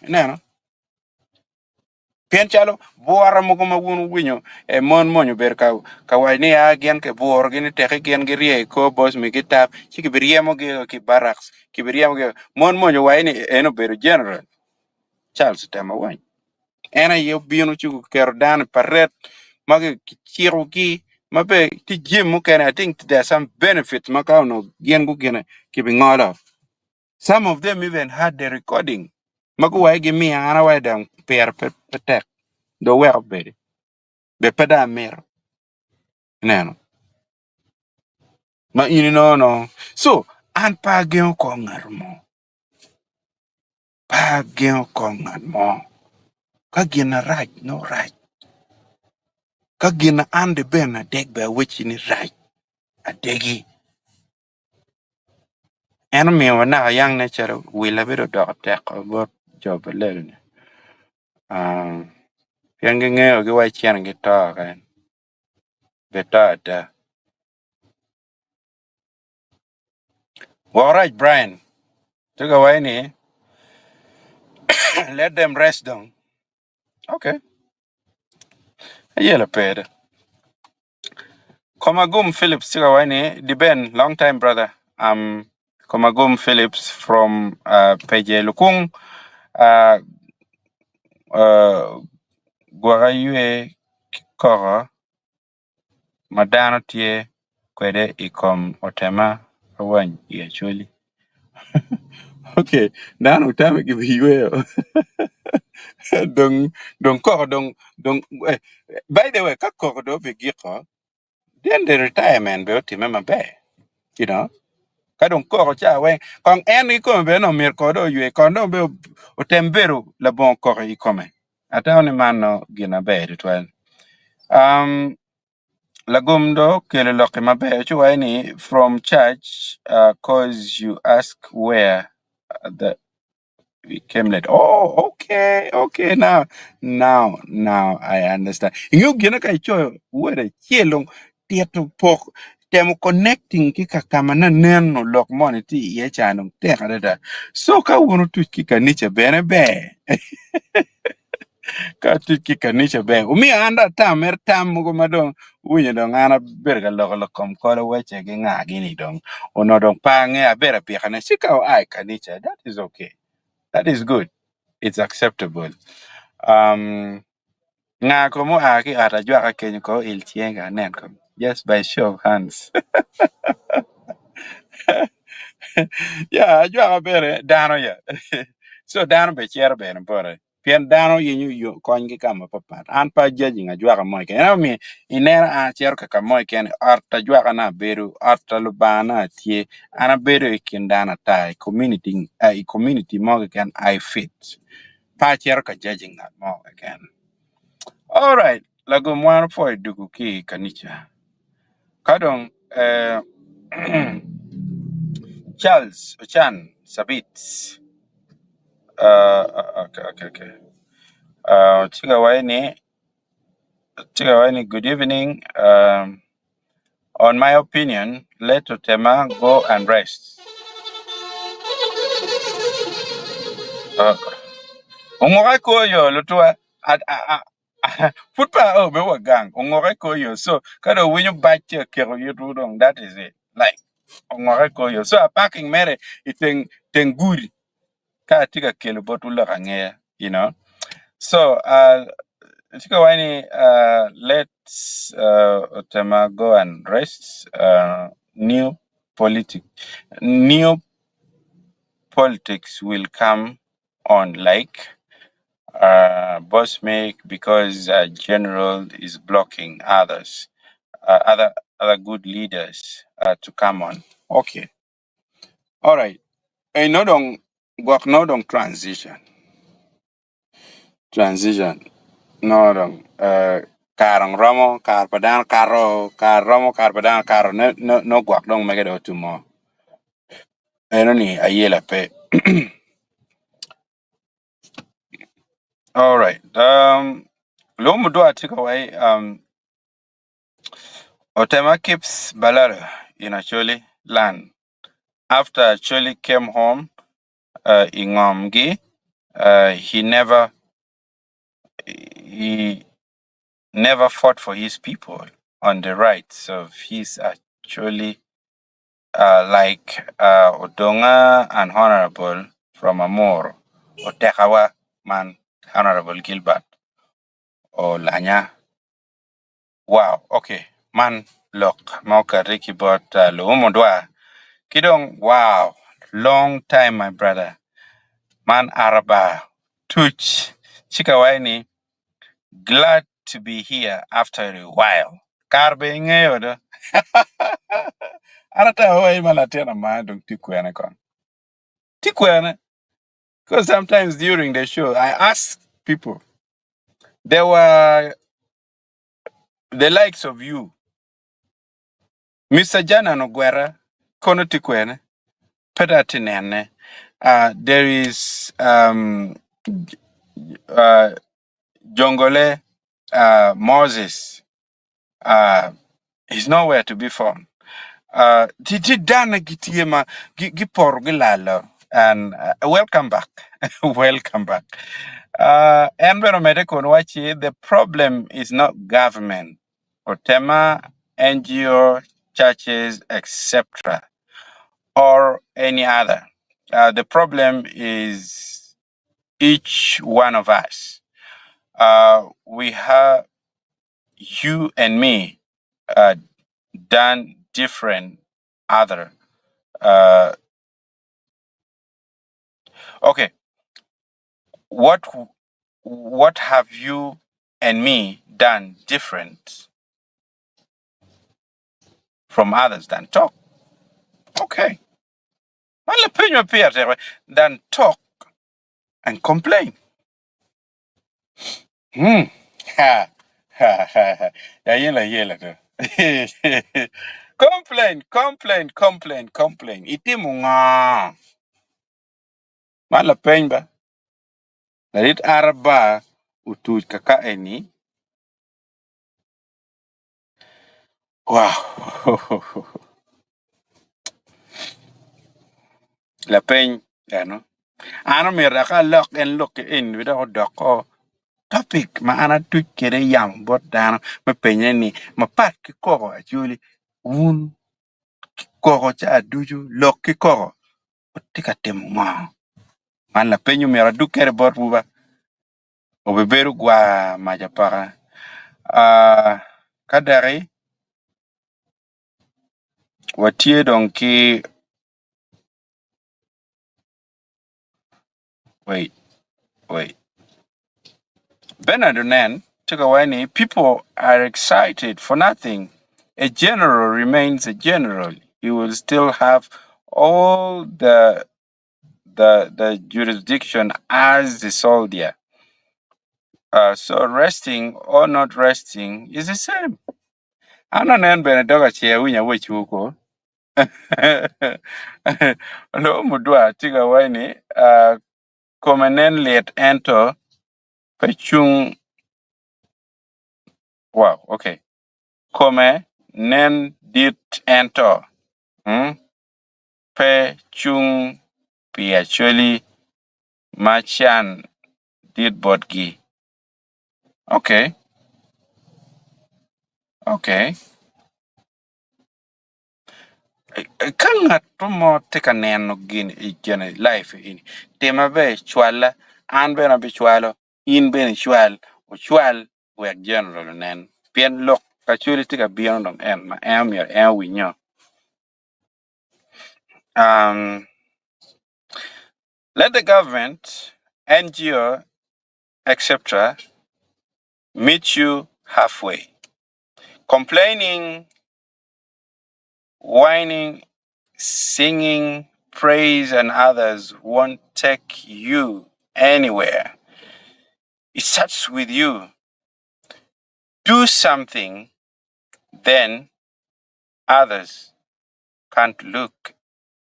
nena pien chalo buara mo kuma wunu winyo mon monyo ber ka wani gen ke buor gini teke gen girie ko bos mi kitap chiki biriemo ki barracks ki biriemo mon monyo wani eno ber general Charles Tema wany ena yo binu chuku kero dan paret mage chiru ki mabe ti gym mukene. I think there's some benefits makao no gen gukene keeping all of some of them even had the recording magu wai gi mi ana wai dang per petek do wer be pada mer neno ma ini no so an pa gen ko ngarmo ka gina right no right ka gina ande bena deg be which ni right adegi en mi wana yang ne chero wila biro dog tek go job lelne yang ngeo gi wai chen gi to kan beta da all right Brian to go wai ni let them rest down okay yela peda Komagum Phillips to go wai ni the Ben long time brother Komagum Phillips from Peje Lukung uh Gwagayue Kora Madano tie kwede ikom Otema Awany actually Okay, nano tama gibiwe. Dong dong ko dong by the way, kako do bigiko. Then the retirement be otima be. You know. Ka dong ko cha we kon en ko be no mir ko do yue kon do be otemberu la bon ko i come. Ata ni mano gina be ritwen. Lagumdo kele loke mabe chuaini from church cause you ask where the we came late. Oh, okay. Now I understand. You gina kai cho where chelong tieto pok temo connecting kika kama na neno lok money ye chanong te kada. So ka wono tu kika niche bene be. Ka tu kika niche be. Umi anda tam mugo madong unya dong ana berga lok kom kola weche gi nga gini dong. Ono dong pa nge abera pia kana sika o ai kaniche. That is okay. That is good. It's acceptable. Nga komo aki ata jwa ka kenyo ko il chienga nen ko. Just by show of hands. Yeah, jwa ka bere dano ya. So dano be chiero bere mpore. Pien dano yinyu yu kongi kama papat. An pa judging a jwa ka moike. You know me, inera a chiero ka moike and arta jwa ka na beru, arta lubana tie, ana beru ikin dana tai, community moge can I fit. Pa chiero ka judging that mo again. All right, lago mwana po dugu ki kanicha. Kadong Charles Ochan Sabit. Okay. Chiga waini, good evening. On my opinion, let Otema go and rest. Ongora ko yo lutua at football oh be wa gang. Ongora ko yo so kada winyo bache kero yudong, that is it. Like ongora ko yo so a parking mere iteng ka tika kelo botula kange, you know. So tika wani let's Otema go and rest. New politics will come on like boss make because general is blocking other good leaders to come on. Okay. All right. No don't work no don't transition. No dong. Karang romo kar padang karo kar romo kar padang karo no guak dong make it tumo. Eno ni ayela pe. All right. Lomu do take away. Otema keeps Balala in actually land. After actually came home, in Ngomgi, he never fought for his people on the rights of his actually like Odonga and Honorable from Amor, Otekawa man Honorable Gilbert or Lanya. Wow, okay. Man look, Mauka Ricky but Lumodwa. Kidong, wow. Long time, my brother. Man Araba. Tuch. Chikawaini. Glad to be here after a while. Karbe ngeyoda. Anata hawaii malatena maandung tikwene kon. Tikwene. Because sometimes during the show, I ask people, there were the likes of you, Mr. Jana Nogwera, Kono Tikwene, Peter Tinene. There is Jongole Moses. He's nowhere to be found. Titi Dana Gitiema Gipor Gilalo. And welcome back. Welcome back. Environmental Konwachi, the problem is not government, Otema, NGO, churches, etc., or any other. The problem is each one of us. We have you and me done different other Okay, what have you and me done different from others than talk? Okay. Than talk and complain. Hmm. Ha. Ha ha ha. Ya yela to. Complain. Itimu nga. Mala penba. Narit araba utu kaka eni. Wow. La pen. Ya no. Ano mira ka look in without doko. Topic ma ana tu kere yam bot dano ma penye ni ma pat ki koko actually un koko cha duju lok ki koko tika temo ma man la penyo mera du kere bot buba o beberu gwa majapara kadari watie donki wait Benadunen took away people are excited for nothing. A general remains a general. He will still have all the jurisdiction as the soldier. So resting or not resting is the same. Ano nen benedoga chia winya wechuko. No mudwa tiga waini komenen let enter pechung. Wow, okay. Come nen dit enter. Pe chung pi actually machan dit botgi. Okay. Kan mo teka neno gin igene life ini. Tema be chwala an be na be chwalo in be ni chwal o chwal we general nen. Pien lok actually tika beyond them em ma em your em we nyo. Let the government, NGO, etc. meet you halfway. Complaining, whining, singing, praise, and others won't take you anywhere. It starts with you. Do something, then others can't look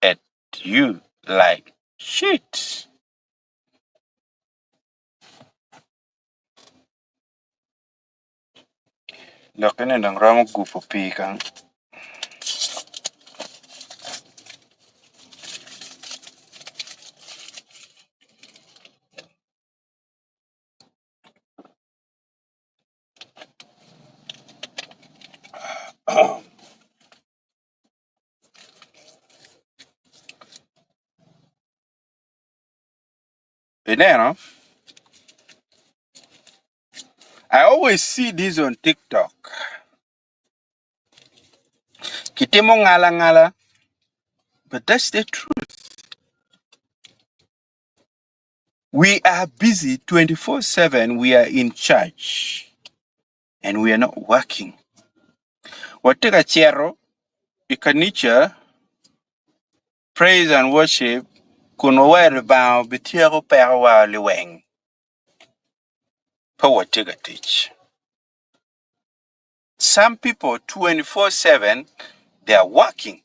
at you like shit. Lokene dang ramu gupo pika. Know, I always see this on TikTok. Kitemo ngala ngala, but that's the truth. We are busy 24/7. We are in church, and we are not working. Wateka chero, ikanicha, praise and worship, kuno were bound bitiero perwa liweng. Pa wateka teach. Some people 24/7, they are working,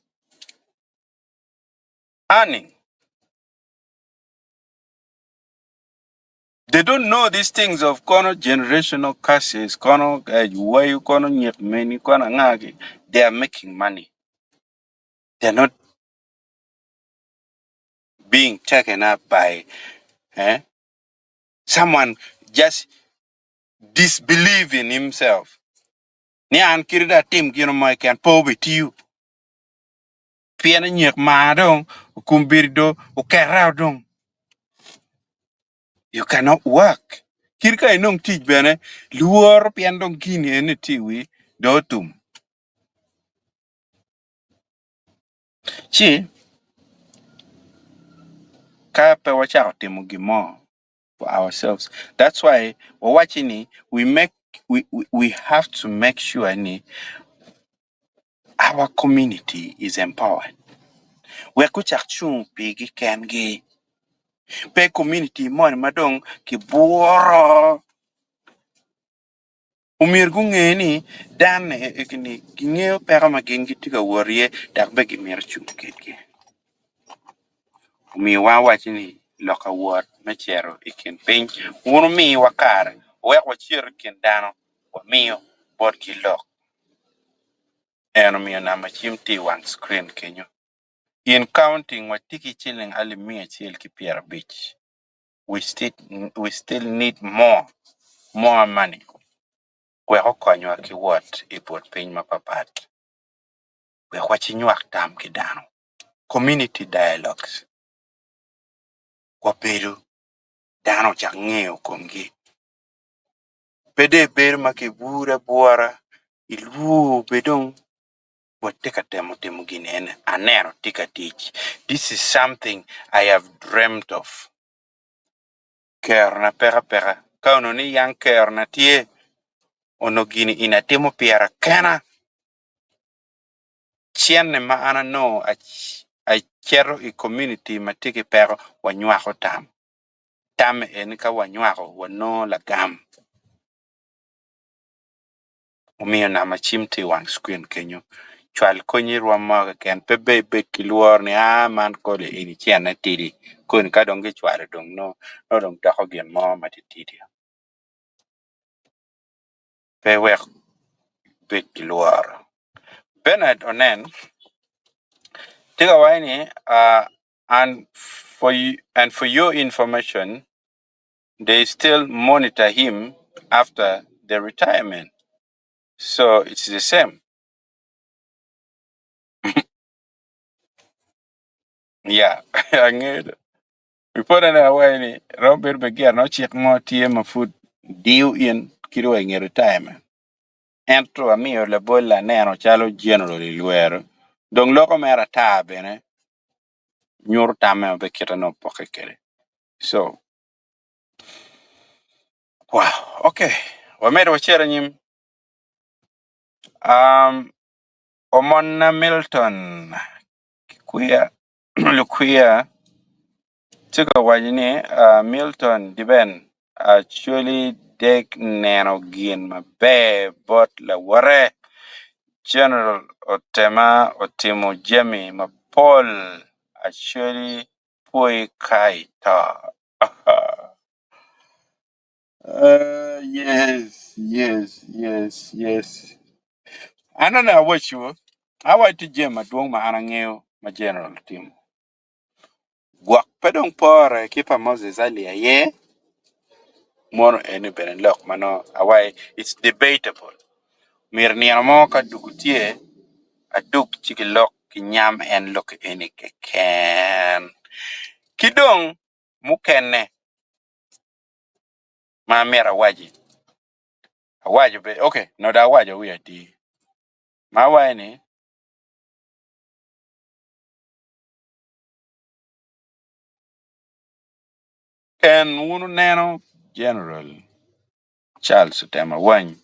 earning. They don't know these things of kono generational curses, kono wayu kono nyekmeni, kono ngagi. They are making money. They're not being taken up by someone just disbelieve in himself. Ni an kirida tim kino mo can pobe to you. Piana nyek madong kumbirdo ukeradong. You cannot work. Kirka inong teach bene luor piandong kini ene tiwi dotum. Chi ka pe wachako timo gimo for ourselves. That's why we have to make sure ni our community is empowered. We kuchak chung pigi kengi pe community mon madong ki buoro umir gungeni dan ekini ngeo pera magengi tiga worie dak be gimir chung keke umi wa wachini loka wor machero ikin piny unu mi wakar we wachir kin dano wa miyo bot ki lok eno miyo na machim ti wang screen kenyo in counting watiki chilling ali mia chiel ki piera beach we still need more money we okonyo ki what ipot piny mapapat we wachinywak tam ki dano community dialogues kwa peru dano chak ng'eyo kuomgi bede ber makibura buora iluo bedong wateka temo gini en anero tika tich. This is something I have dreamt of. Ker na pera kauno ni yang ker na tie ono gini inatemo piara kena chien ma ana no a chero i community matiki pero wanywako tam en ka wanywako wano lagam umiyo na machimti wang screen kenyo chwal konyi rwamo ken pe kiluor ni man kole ini chien na tidi kun ka donge chwal dong no dong tako gen mo matitidi pe wek be kiluor Bernard Onen tiga waini and for your information they still monitor him after the retirement. So it's the same. Yeah, I knew. Before that, I Robert Begia no check more TM food deal in kilo in retirement. Entro a mio la bolla nero chalo generally luero. Don loco mera tabene. Nyur tame bekira no pokekere. So, wow, okay. We made a share him. Omona Milton. Queer. Queer. Chika wajini Milton Diben actually dek neno gin mabe bot la ware General Otema Otimo Jemi ma Paul actually pui kaita. Yes. I don't know what you. I want to Jem doing my anangeo my general team. Guak pedong por kipa Moses Ali ye. More any ben lock mano away it's debatable mir niamo ka dugutie a duk chiki lock ki nyam en lock any ken kidong mukene ma mera waji be okay no da waji we ati ma wani ken unu neno general Charles tema wany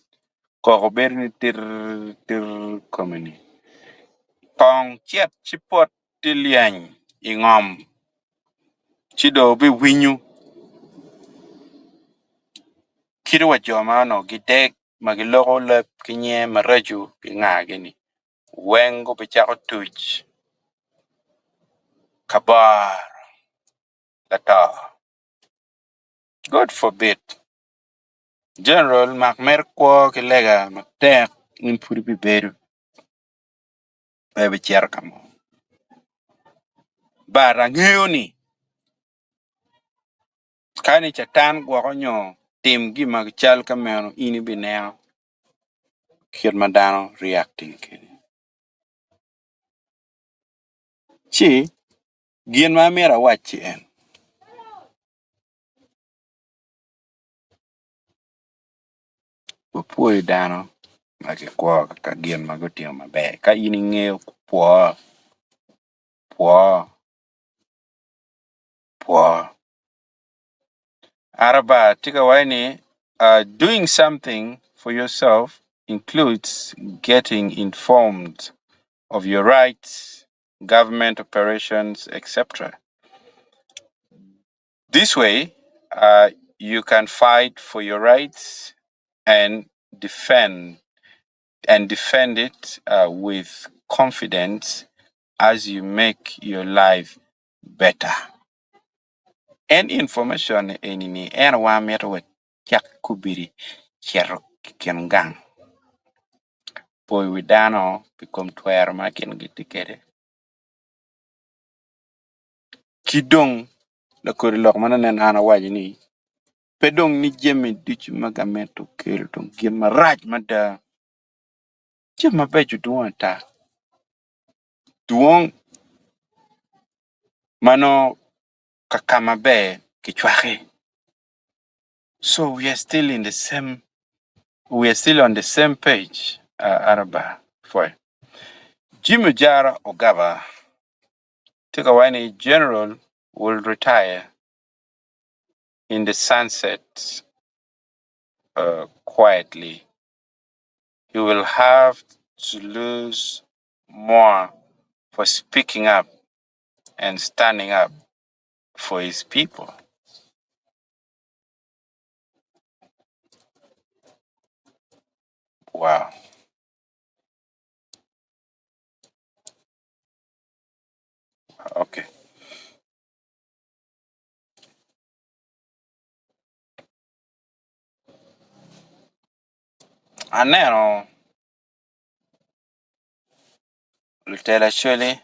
ko berni tir komini pong chet chipot tilian ingom chido bi winyu kirwa joma no gidek magiloko lep kinye maraju ngagini wengo bichako tuj kabar lata God forbid General Macmer kwa kilega matek impuri biberu bebe kamo barangeo ni kani chatan kwa konyo tim gima chal kameno ini bineo kirmadano reacting kini chi gien ma mera wachi en puoi dano maki kwa ka gien magotio mabe ka ini ngeo po poor. Araba tika waini doing something for yourself includes getting informed of your rights, government operations, etc. This way, you can fight for your rights and defend defend it with confidence as you make your life better. And information enini en wa meto we chak kubiri chero kengang. Boy widano become twer makin gitikere. Kidong la kori lok mana nen ana waji ni. Pedong ni jemi dichu magameto kel tong gima raj mada. Jema beju duwan ta. Duong mano kakama be kichwahe. So we are still on the same page, Araba. For Jimmy Jara Ogaba, Tikawani General will retire in the sunset quietly. He will have to lose more for speaking up and standing up for his people. Wow. Okay. And now, Lieutenant Shirley,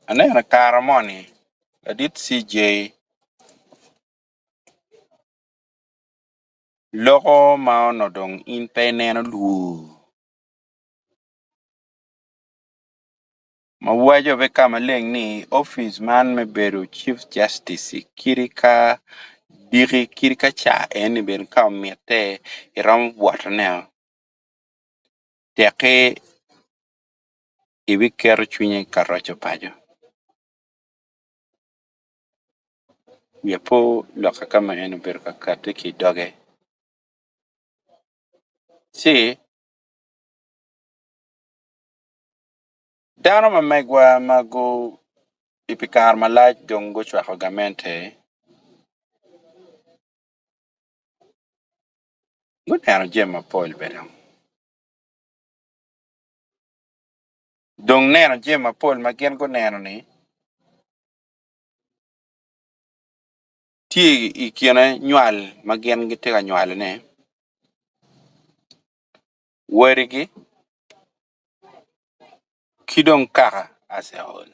and then a caramoni, I did CJ Logo Mao Nodong in Penano Lu. Mawajo bekama leng ni office man me beru Chief Justice Kirika Diri Kirika cha eni ben kam miete iram water now. Teke ibi kero chunye karocho pajo. Yapo loka kama eni beru kakate ki doge. Si, dano ma megwa mago ipikar malaj dongo chwa hogamente. Gunero jema pol bedam. Dong neno jema pol magen gunero ni. Ti ikiene nywal magen gitega nywal ne. Werigi kidong kaka as a whole.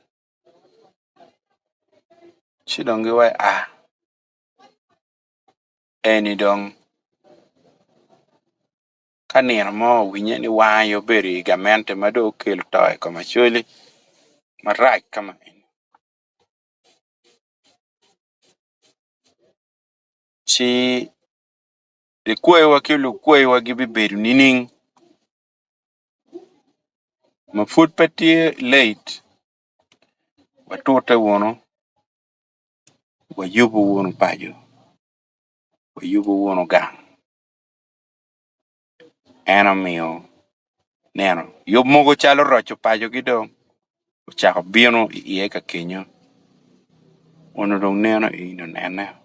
Chidongi wai eni dong kanina mo winye ni wanyo beri gamente mado kel toy kama chuli maraj kama eni. Chi de kwe wa gibi beru nining ma food pati late wa tota wono wa yubu wono pajo wa yubu wono gang ena miyo neno yub mogo chalo rocho pajo gido uchako bino iye ka kenyo wono dong neno ino nene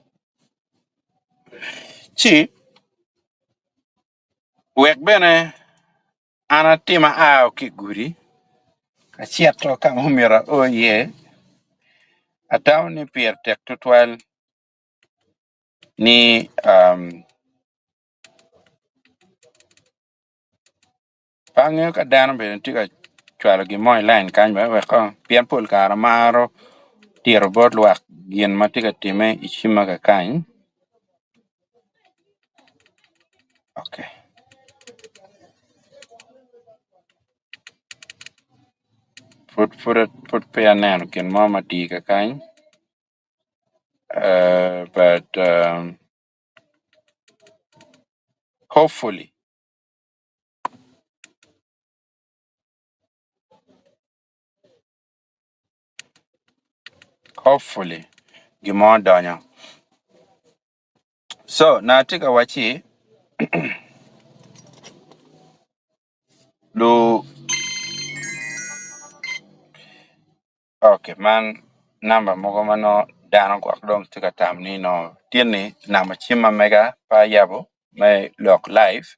chi wek bene ana tima kiguri achieto kama umira ye ataw ni pier tek tutwal ni pange ka dano bene tika chwalo gi moy line kany ba ko pien pol kara maro tiro bot luak gien matika time ichima ka kany. Okay. Put pe aneno ken mama tika kany. But hopefully hopefully gimo donyo. So na tika wachi lu okay man number mogo mano dano kwa dong tika tam ni no tieni nama chima mega pa yabo may lock live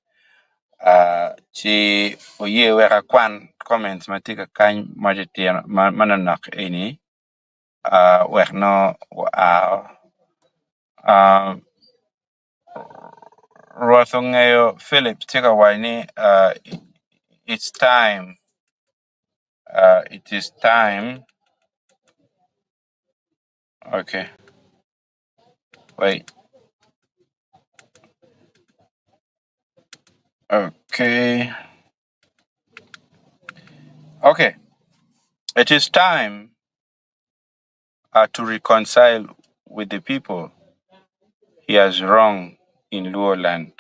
chi oye weka kwan comments matika kany majetiano mananak ini wek no Rothongeyo Philip tika waini it's time it is time. Okay, wait. Okay. Okay. It is time to reconcile with the people he has wronged in Luo land.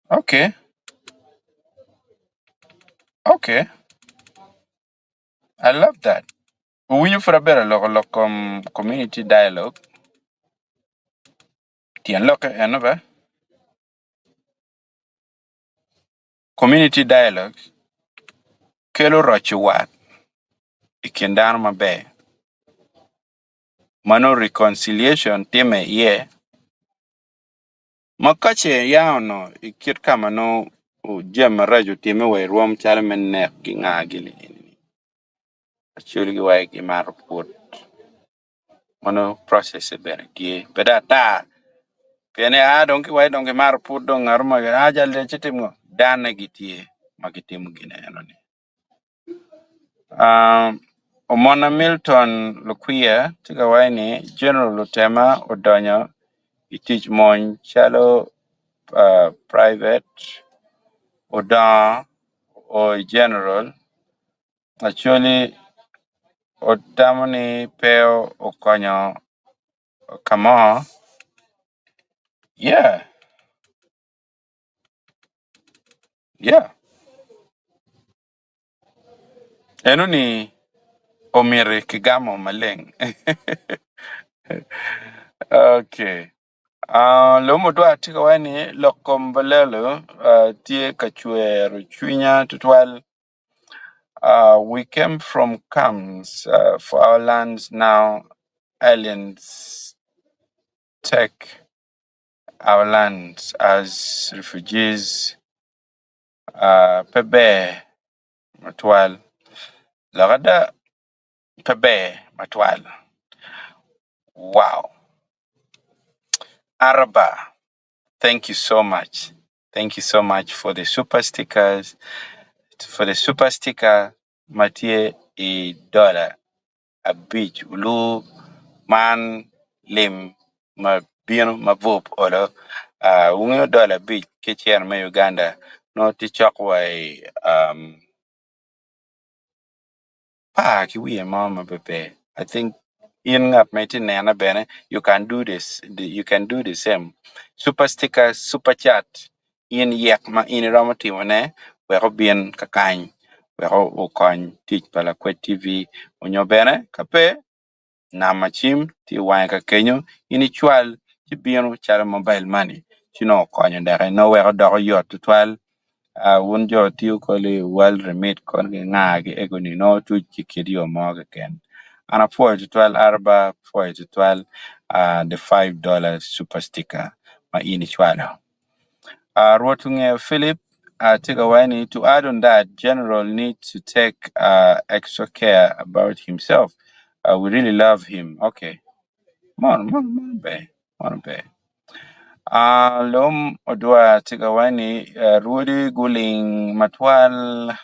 Okay. Okay. I love that. We need for a better local community dialogue. Tien local another community dialogue. Kelo rochuat. Ikendano mabe. Mano reconciliation time ye. Makache yao no ikit kama no jem rajo time we ruom chalmen nek gingagili. Actually wai ki maruput. Mano process bene die. Beda ta kene donki wai donki maruput dong aruma ajal de chitim dana gitie magitim gine anoni. Omona Milton Luquia tika wai ni General Lutema Odonyo itich mon chalo private Oda or general. Actually Odamani peo okonyo kama. Yeah. Yeah. Enuni omire kigamo maleng. Okay. Lomo dwa tika wani lokombalelo tie kachwero chunya tutwal. We came from camps for our lands now. Aliens take our lands as refugees. Pebe matwal. Lagada pebe matwal. Wow. Araba. Thank you so much. Thank you so much for the super stickers. For the super sticker, Mathieu $1 a beach. Ulu man lim ma bino ma vup olo. $1 beach kitchen ma Uganda. No tichok way ki we mama pepe. I think in up nana bene you can do this. You can do the same. Super stickers, super chat. In yak ma in ramati wane we ho bien kakany. We ho ukon teach pala kwe TV onyo bene kape na machim ti wine ka kenyo inichual ti bieno chala mobile money. Chino konyo ndare no we ho dog yot to wun jo tiu koli well remit kon ge ngagi egoni no tu chikidio moga ken. And a 4 to 12 arba 4 to 12 the $5 super sticker ma inichwalo. Rotunge Philip take away to add on that general needs to take extra care about himself. We really love him. Okay. Mon be. Mon be. Lom odwa tigawani Rudy Guling Matwal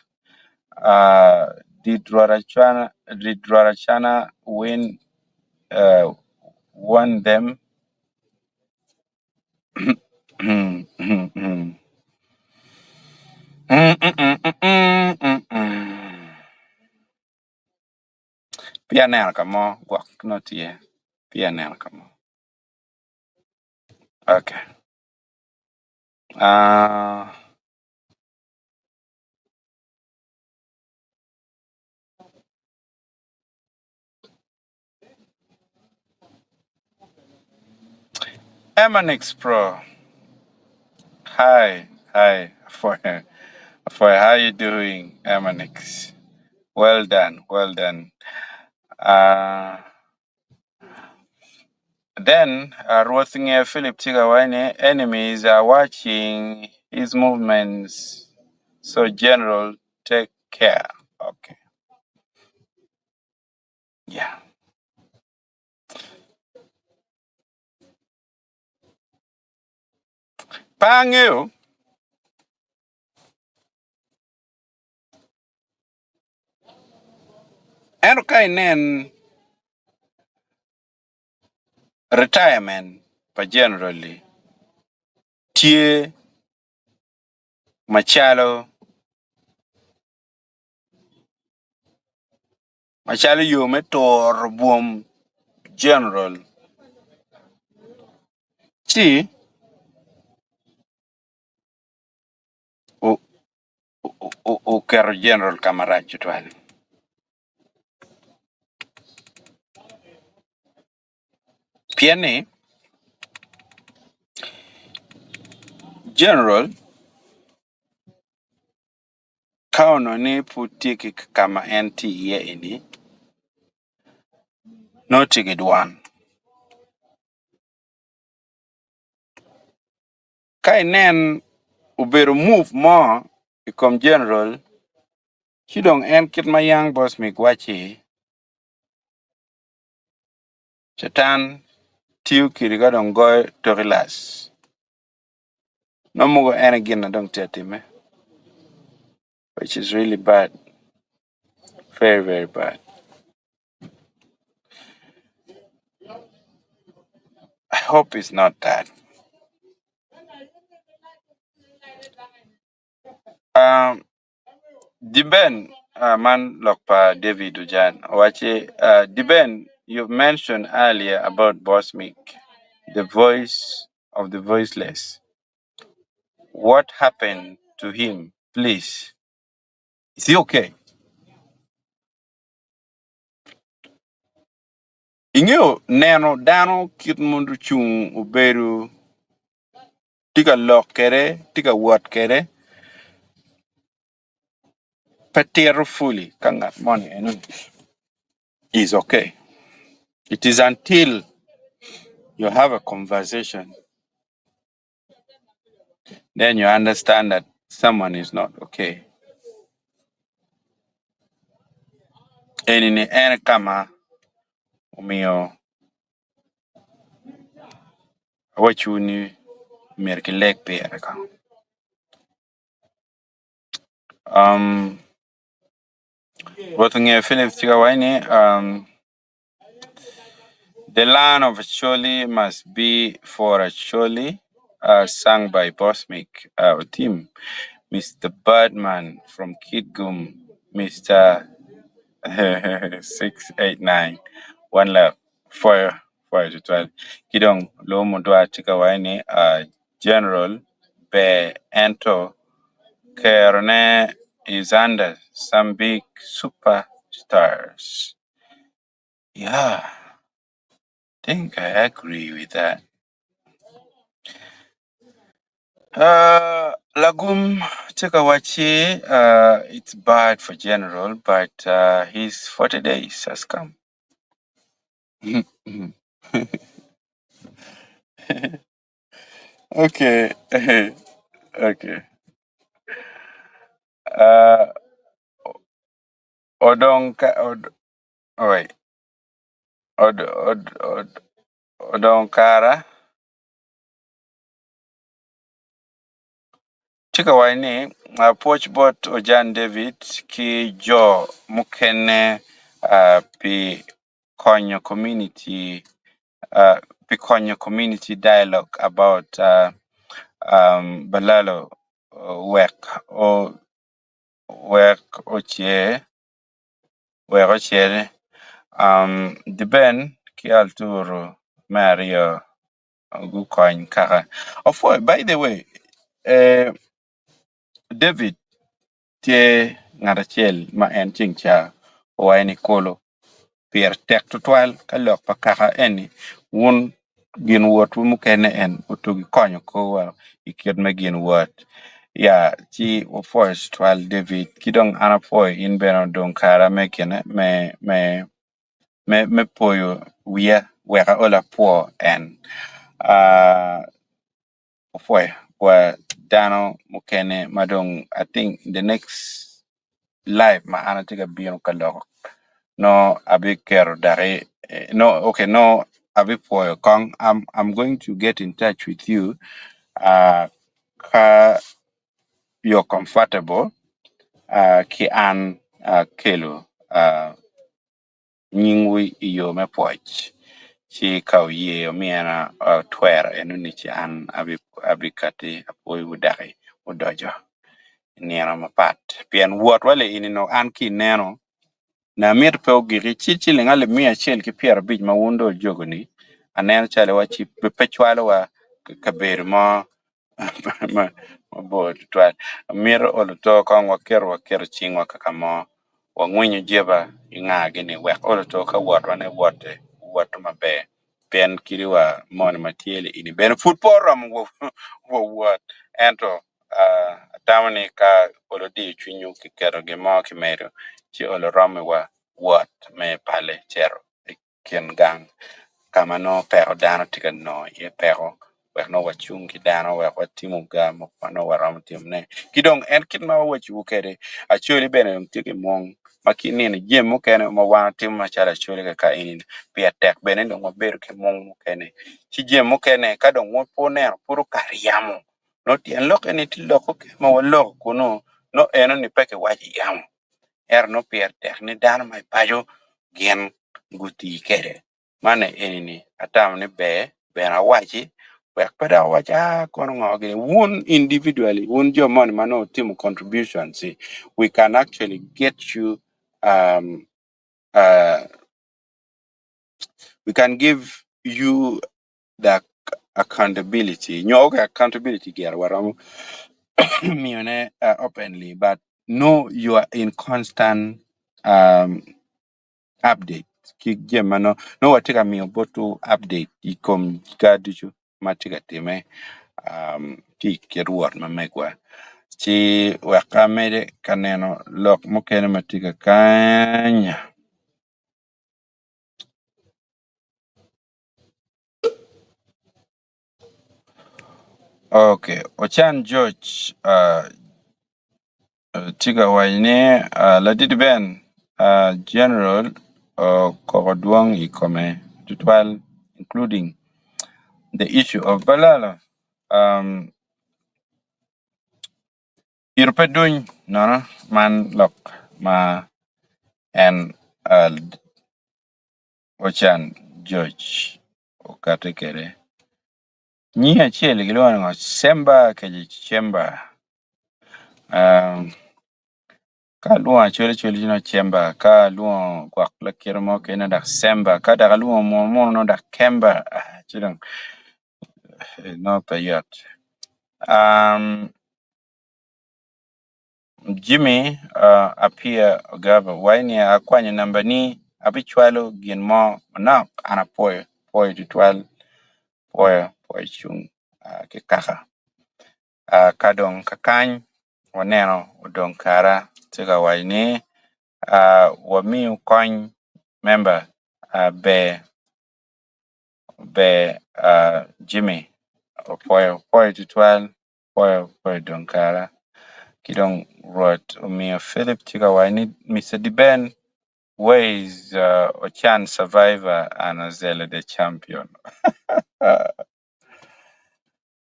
did Rarachana win won them. Pianel kamo guak not ye. Pianel kamo. Okay. Emanix Pro. Hi, for how you doing, Emanix? Well done, well done. Uh, then, Rothinger Philip Tigawane, enemies are watching his movements. So, General, take care. Okay, yeah. Pang you, and nen retirement, but generally, tie machalo, you metor boom general. Chi, o kero general kamara chutwal. Piani, general, kauno ni putiki kama NT ye ini, no ticket one. Kai nen uberu move more, become general, chidong en kit my young boss mikwachi, chatan, tiu kirigadong goy to relax. No more en again, I don't tell him, which is really bad. Very, very bad. I hope it's not that. Diben, man lokpa David Ujan. Wache, Diben, you mentioned earlier about Bosmik, the voice of the voiceless. What happened to him? Please. Is he okay? Inyo neno dano kit mundu chung uberu tika lok kere, tika wat kere, patero fully kanga money and is okay. It is until you have a conversation, then you understand that someone is not okay. And in the end, kama umio what you ni merki leg pe ka. What nge Philip Tigawaini the land of Acholi must be for Acholi, sung by Bosmik, our team, Mr. Birdman from Kidgum, Mr. 689, one love, fire to 12. Kidong Lomodwa Tigawaini, General Be Ento Kerne is under some big superstars. Yeah, I think I agree with that. Lagum Chikawachi, it's bad for general, but his 40 days has come. Okay, okay. Wait, Odonkara. Chikawaini, Poch bot Ojan David, ki jo mukene pi konyo community, pi konyo community dialogue about balalo work oche the ben ki alturo Mario Gucoin kaka. By the way, David tie ngarachiel ma en chingcha waini kolo pier tek tutwal kalok pakaka eni wun gin wuot mukene en otogi konyo ko wa ikiot me gin wuot ya chi voice twal David kidong anapoy in beno dong kara mekene me poyo wiya weka ola po en fue wa dano mukene madong I think the next live ma anatiga bino kaloko no abi kero dare no okay no abi poyo kong I'm going to get in touch with you ka you're comfortable ki an kelo nyingwi iyo me poch chi ka ye miena twer enu ni chi an abi kati apoy udake udojo niera mapat pien wuot wale inino an ki neno na mir pe ogiri chichi ngale 100 ki pier bij ma wundo jogoni anen chale wa chi pe chwalo wa kaber ma bo twal mir olo to kan wa ker chingwa kaka mo wa ngwinyo jeba ingage ni wek olo to ka wuot wane wuot mabe pen kiri wa mon matiele ini ben football ram wo wuot ento tamani ka olo di chunyu ki kero gi mo ki mero chi olo ram wa wuot me pale chero kien gang kama no pero dano tika no ye pero wek no wachungi dano wek watimu ga mo no waram timne kidong en kit ma wachu kede acholi bene tike mong makini ni jem kene mo wan tim ma chala choli ka in pia tek bene no maber ke mong kene chi jem kene ka dong mo pone puro kariamo no tien loke ni tiloko ke mo walok kuno no eno ni peke waji yamo no pier tek ni dano mai pajo gen guti kede mane enini atam ni be na wachi wek pada wacha kono ngoge one individually one your money mano team contribution see we can actually get you um we can give you the accountability nyoga accountability gear waram mione openly but no you are in constant update ki gemano no watika mi obotu update ikom gaduju matika time ki keruor mamekwa chi wakamede kaneno lok mokene matika kanya okay ochan George tiga wayne ladid ben general kogodwang ikome tutwal including the issue of balala irpeduny no man lok ma en ochan George okate kere ni achiel gilwan ngo semba ke chemba ka luon chwele no chemba ka luon kwak la kirmo ke na dak semba ka dak luon mo no dak kemba chidang no payat Jimmy apia ogaba wine akwanya namba ni abichwalo gin mo na ana poy ditwal poy chung ke kaka kadong kakany waneno udong kara tiga wine wami ukony member be Jimmy poy ditwal poy dong kara kidong rot umia Philip tiga wine Mr. Diben ways Ochan survivor and Azele the champion.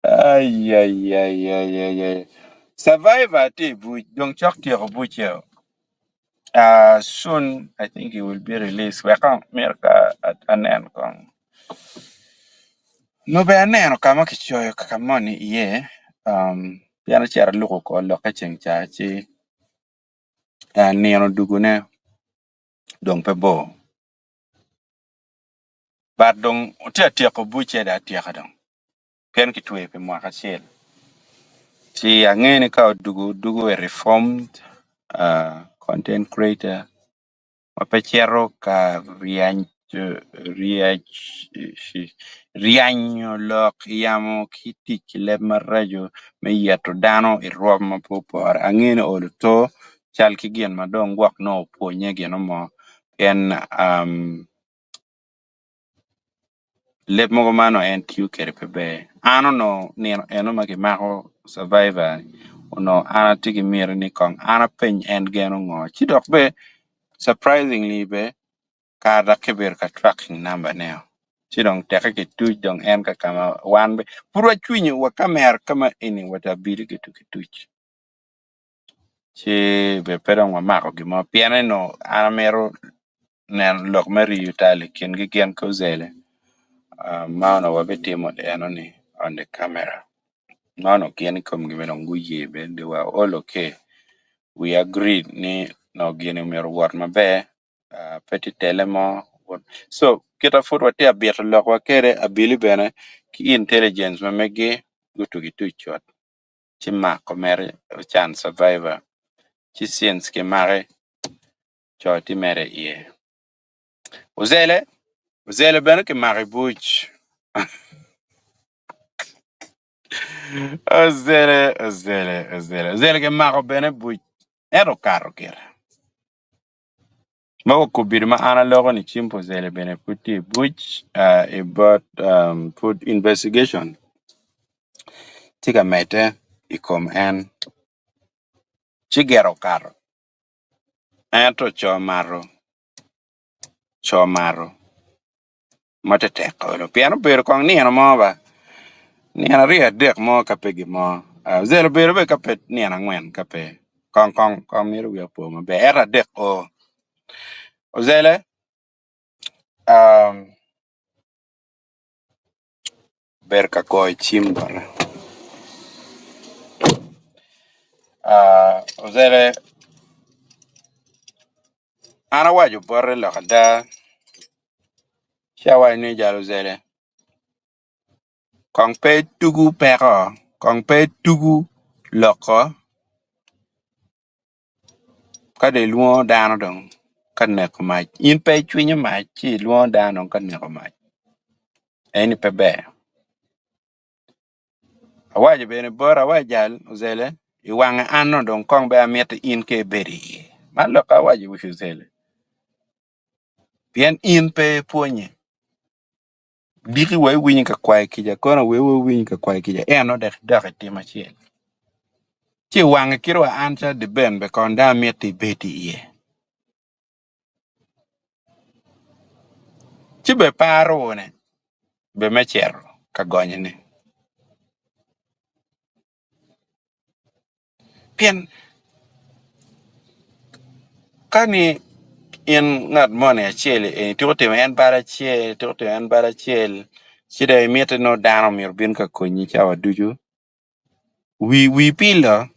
Ay. Survivor te bu dong chok ti buche. Soon I think he will be released. We can't America at anen kong. No be anen kama kichoyo kakamoni ye. Piano chera luko ko loka cheng cha chi. Niano dugune dong pebo. But dong tia ko buche da tia kadong. Ken kitwe pe mwaka chiel. Si angene ka dugu a reformed content creator mapechero ka riany riach rianyo lok yamo kitich leb marajo me yato dano irwab mapopor ang'ene olo to chal kigien madong gwak no puonye gino mo en leb mogo mano en tiyo kere pebe ano no nino eno magimako survivor no ana tigi mir ni kong ana peny en geno ngo chidok be surprisingly be kada kibir ka tracking number neo chidong teka ke tuj dong en ka kama wan be purwa chwinyi wa kamer kama ini wata biri ke tuj chi be pedong wa mako gimo piene no ana mero nen lok mari yutali kin gi gen ko zele maano wa betimo eno ni on the camera maano kien kom gimeno nguye bende wa all okay we agreed ni no gini mero wat mabe peti telemo so kita foot wati abiet lok wa kere abili bene ki intelligence mamegi gutu gitu chot chi mako mere chan survivor chi science ke mare choti mere ie uzele bene ke mare buch Azele ke mako bene buch ero karo kere Mago kubir ma ana logo ni chimpo zele bene puti buch about food investigation tika mete ikom en chigero karo ento cho maro mate teko lo piano pero kong ni mo ba ni ana ria dek mo kapegi mo zele bere be kapet ni ana ngwen kape kong miru ya po mo be era dek o zele berka ko chimbara zele ana waju borre lo kada shawa ni jalo zele kong pe tugu peko kong pe tugu loko kade luo dano dong kane ko ma in pe chwinyo ma chi luo dano kane ko ma eni pe be awaje bene bora wajal zele iwanga ano dong kong be amiet in ke beri malo ka waje wishu zele bien in pe puonye diki we winy ka kwai kija kono we winy ka kwai kija eno de tima chiel chi wanga kiro ancha de ben be kon da amiet beti ie chi be paro ne be mechero ka gonye ne pien kani in ngat mone achiel tiote en bara chiel tiote en bara chiel chide miete no dano mir bin ka konyi chawa duju wi pilo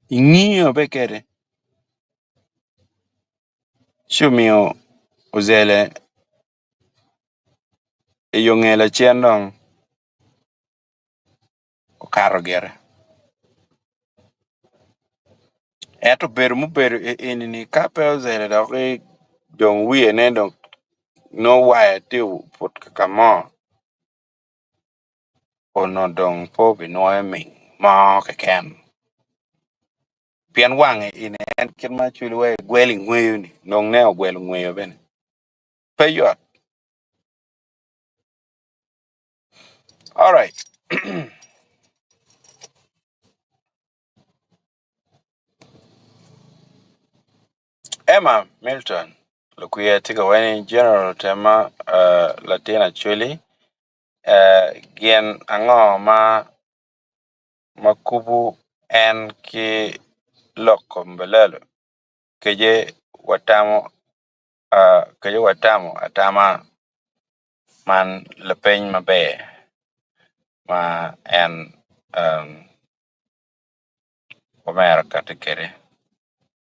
ing'iyo be kere shumio uzele yongela chiendong okaro gere eto ber mu ber ni kape uzele da ke dong wi ne dong no wa ti put kamo ono dong po bi no mi ma ka ken pien wange ine en kin ma chulwe gweli ngweyo ni nong ne ogwel ngweyo ben peyot all right Emma Milton lokuya tika wani general tema Latin actually gien ango makubu en ki loko mbelelo keje watamo atama man lepeny mabe ma en America tikere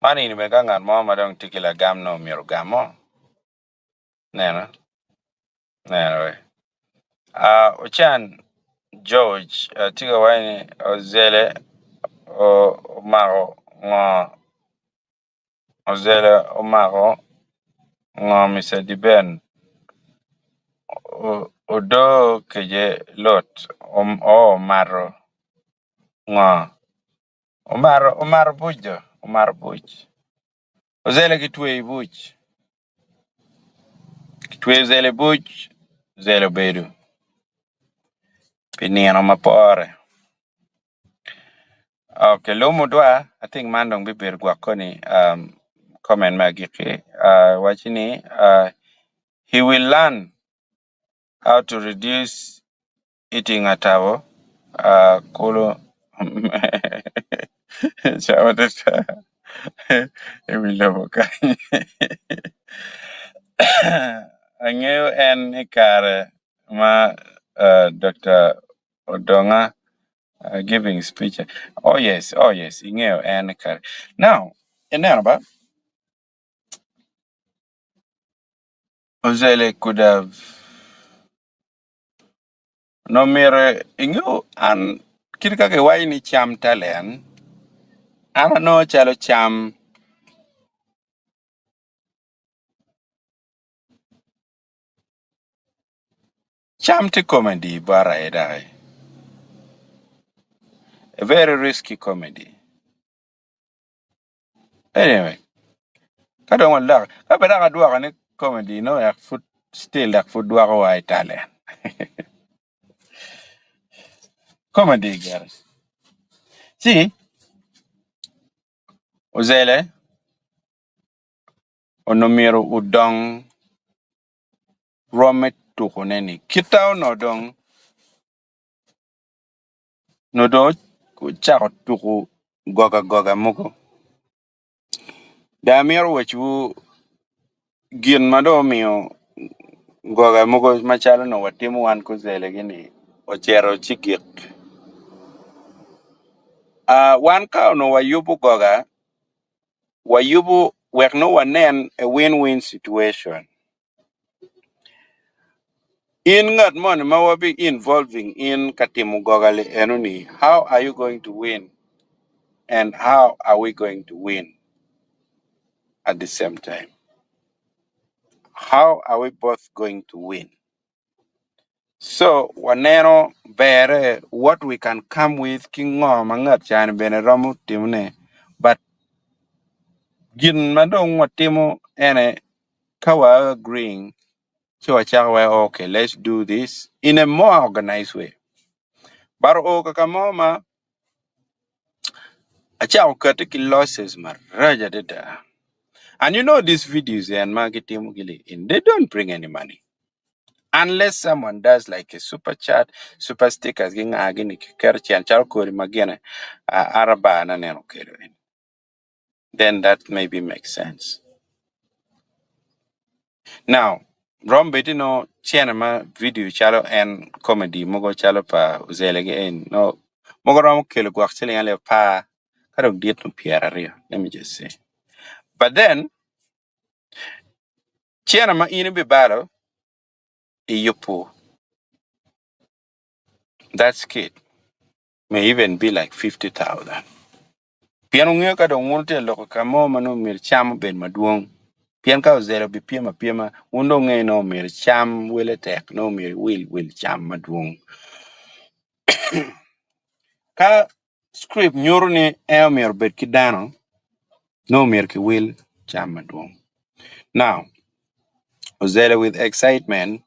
mani ni megangan mo madong tikila gamno miru gamo nena we ochan George tiga wani ozele o mago ngo ozele o mago ngo Mr. Diben odo keje lot o maro ngo omar bujo omar buj ozele kitwe zele buj zele bedu piniano mapore. Okay, lomo dwa I think mandong biber gwa koni comment magiki wachini he will learn how to reduce eating atawo kolo chawata emilobo kanye ang'eyo en kare ma Dr. Odonga giving speech. Oh yes, ing'eyo en kare. Now, ineno ba Ozele could have no mere ing'eyo an kit kaka iwacho ni cham talen an no chalo cham ti comedy bara edai. A very risky comedy. Anyway, kada wala ka beda ka dua ni comedy no yak foot still yak foot dua ko ay talen. Comedy guys. See, Ozele onomiro udong romet tukuneni. Kita no do chako tuku goga muko. Damiro wachu gin mado mio goga muko machalo no watimu wan kuzele gini ochero chikik. Wan ka no wayubu goga wayubu wek no wanen a win-win situation. In ngat mon ma wabi involving in katimu gogale enuni, how are you going to win and how are we going to win at the same time? How are we both going to win? So wanero bere what we can come with kingo mangat chan beneromu timne, but gin madong watimu ene kawa agreeing so okay, let's do this in a more organized way. Baro kakamoma acha ukatiki losses raja deda. And you know these videos and marketing in they don't bring any money. Unless someone does like a super chat, super stickers, then that maybe makes sense. Now, Rombeti no channel video chalo and comedy mogo chalo pa uzelege in no mogo rom kilo guaxili ale pa kadok diet no pierre. Let me just say. But then channel ma ini be battle iyopo. That kid may even be like 50,000. Piano ngeo ka dong multe loko kamo mano mir cham ben maduong. Pian ka zero bi piema undo nge no mir cham wile tek no mir will cham maduong. Ka script nyoro ni eo mir bet kidano no mir ki will cham maduong. Now, Ozele with excitement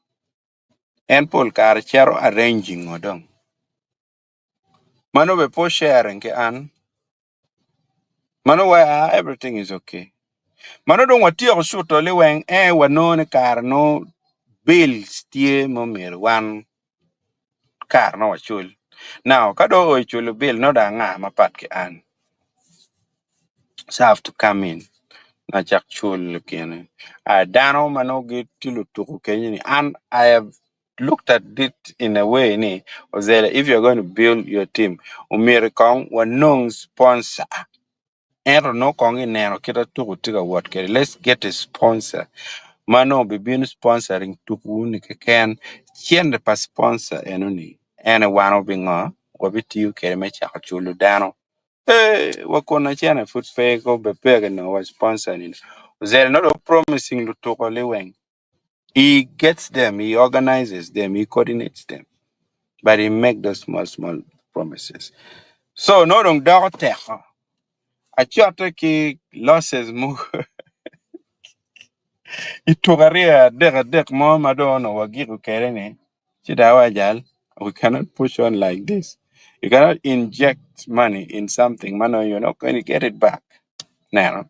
and Paul kar chero arranging odong. Mano be po sharing ke an. Mano where everything is okay. Mano don't want to shoot only when wano ne car no bills tie momir one car no chul. Now kado o chul bill no da nga mapat ke an. So have to come in. Na chak chul kene. Dano mano get tilu tuku kenyi and I have looked at it in a way ni Ozele, if you're going to build your team umir kong wanong sponsor. Ero no kong in nero kita tuku tiga what kere. Let's get a sponsor. Mano bibin sponsoring tuku ni keken chien pa sponsor enuni ene wano bingo wabiti yu kere me chaka chulu dano wakona chien food pay ko bepege no wa sponsor ni Zere no promising lu tuko liweng He gets them, he organizes them, he coordinates them, but he make those small promises. So no don't doubt it. I thought ki losses mu itugaria dek mo madono wagiru kerene. Chidawa jal. We cannot push on like this. You cannot inject money in something, mano, you're not going to get it back. Now,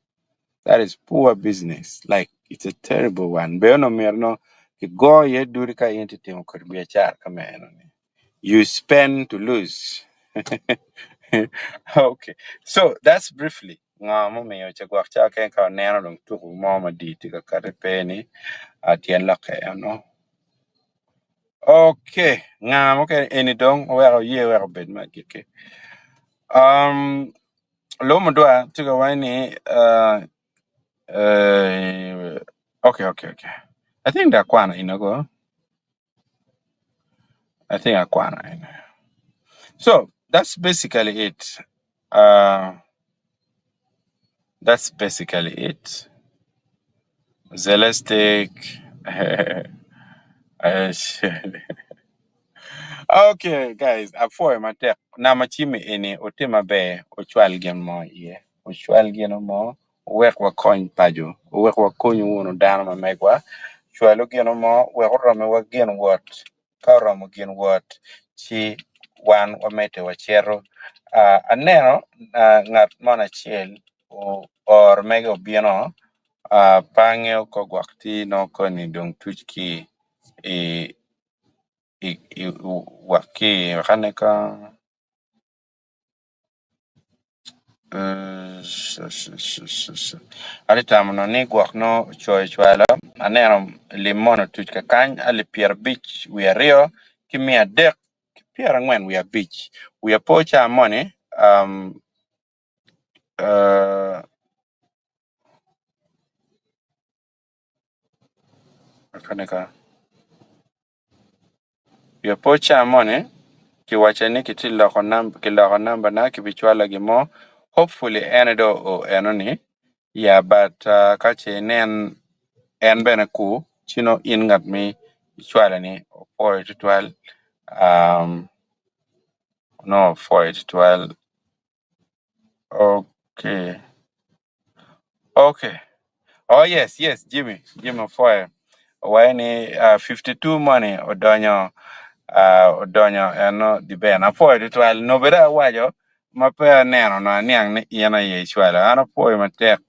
that is poor business. Like, it's a terrible one. Beono mirno, you go ye durika entity could be a char command. You spend to lose. Okay. So that's briefly. Nga me yo chagwak cha ken ka neno dong tu mama di tika kare peni atien lake ano. Okay. Nga okay any dong where ye where bed ma kike. Lo mo doa tika wani okay. I think that kwana inago. I think akwana ina. So that's basically it. That's basically it. Zelistic. Okay, guys. Afore mate na machime ene otema be ochwal gen mo ye. Ochwal gen mo wek wa coin pajo. Wek wa coin wono dana ma megwa. Chwalo gen mo we rome wa gen what. Ka romo gen what chi wan wa mete wa chero. Aneno ngat mona chiel or mega obieno pange ko gwakti no ko ni dong tuchki i waki kane ka ali tamno ni gwak no chwala aneno limono tuchka kany ali pier beach we are rio kimia dek pier ngwen we are beach we are pocha money kaneka we are pocha money kiwachani kitilo ko namba na kibichwala gimo hopefully enido o enoni yeah but kache nen en bene ku chino in ngat mi chwala ni 4 to 12 no 4 to 12 okay oh yes Jimmy 4 when 52 money odonyo eno di bena 4 to 12 no beda wajo mape neno na niang ne yana ye chwala ana po matek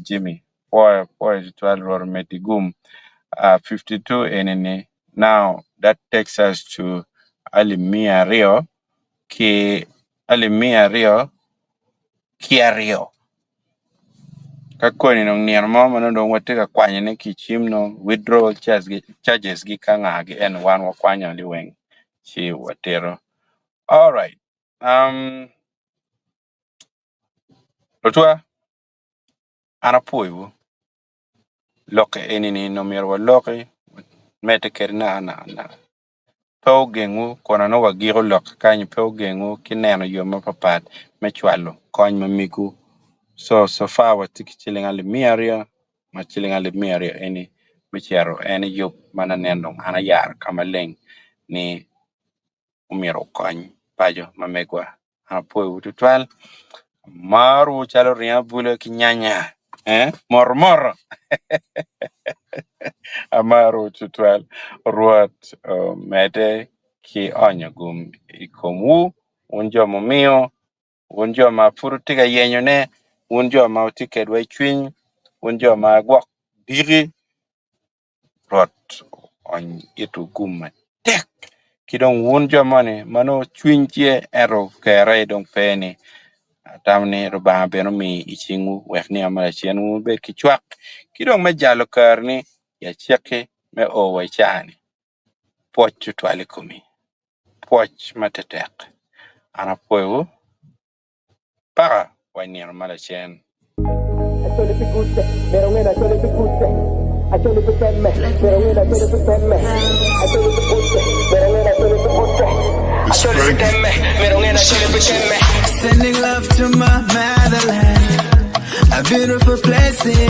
Jimmy 4 to 12 or metigum 52 enene. Now that takes us to Alimia Rio Rio. Kakoni nong niar mo mano dong wate ka kwanya ne kichim no withdrawal charges gi kanga gi en wan wa kwanya liweng chi watero. All right. Lotwa ana poibu loke enini no mirwa loke mete kerna na Pau gengu kona no wagiro lok kanyi pau gengu kineno yo mapapat mechwalo kony mamiku so far watiki chilinga le miaria ma chilinga le miaria eni michiaro eni yo mana nendo ana yar kamaleng ni umiro kony pajo mamegwa ana po ututwal maru chalo ria bule kinyanya mor Amaru tutwal ruat mede ki onyagum ikomu unjo momio unjo ma purutiga yenyo ne unjo ma utike dwe chwiny unjo ma gwak diri ruat on itu gum tek kidong unjo mane mano chwiny tie ero kere dong peni tamni ruba beno mi ichingu wekni amala chienu be kichwak kidong majalo karni ya cheke me o wachani poch tutwali kumi poch matetek ana poyo para wani amala chen Achole pikuste, pero mira, achole pikuste. Achole pitemme, pero mira, achole pitemme. Achole pikuste, pero mira, achole pikuste. Achole pitemme, pero mira, achole pitemme. Sending love to my motherland, a beautiful place in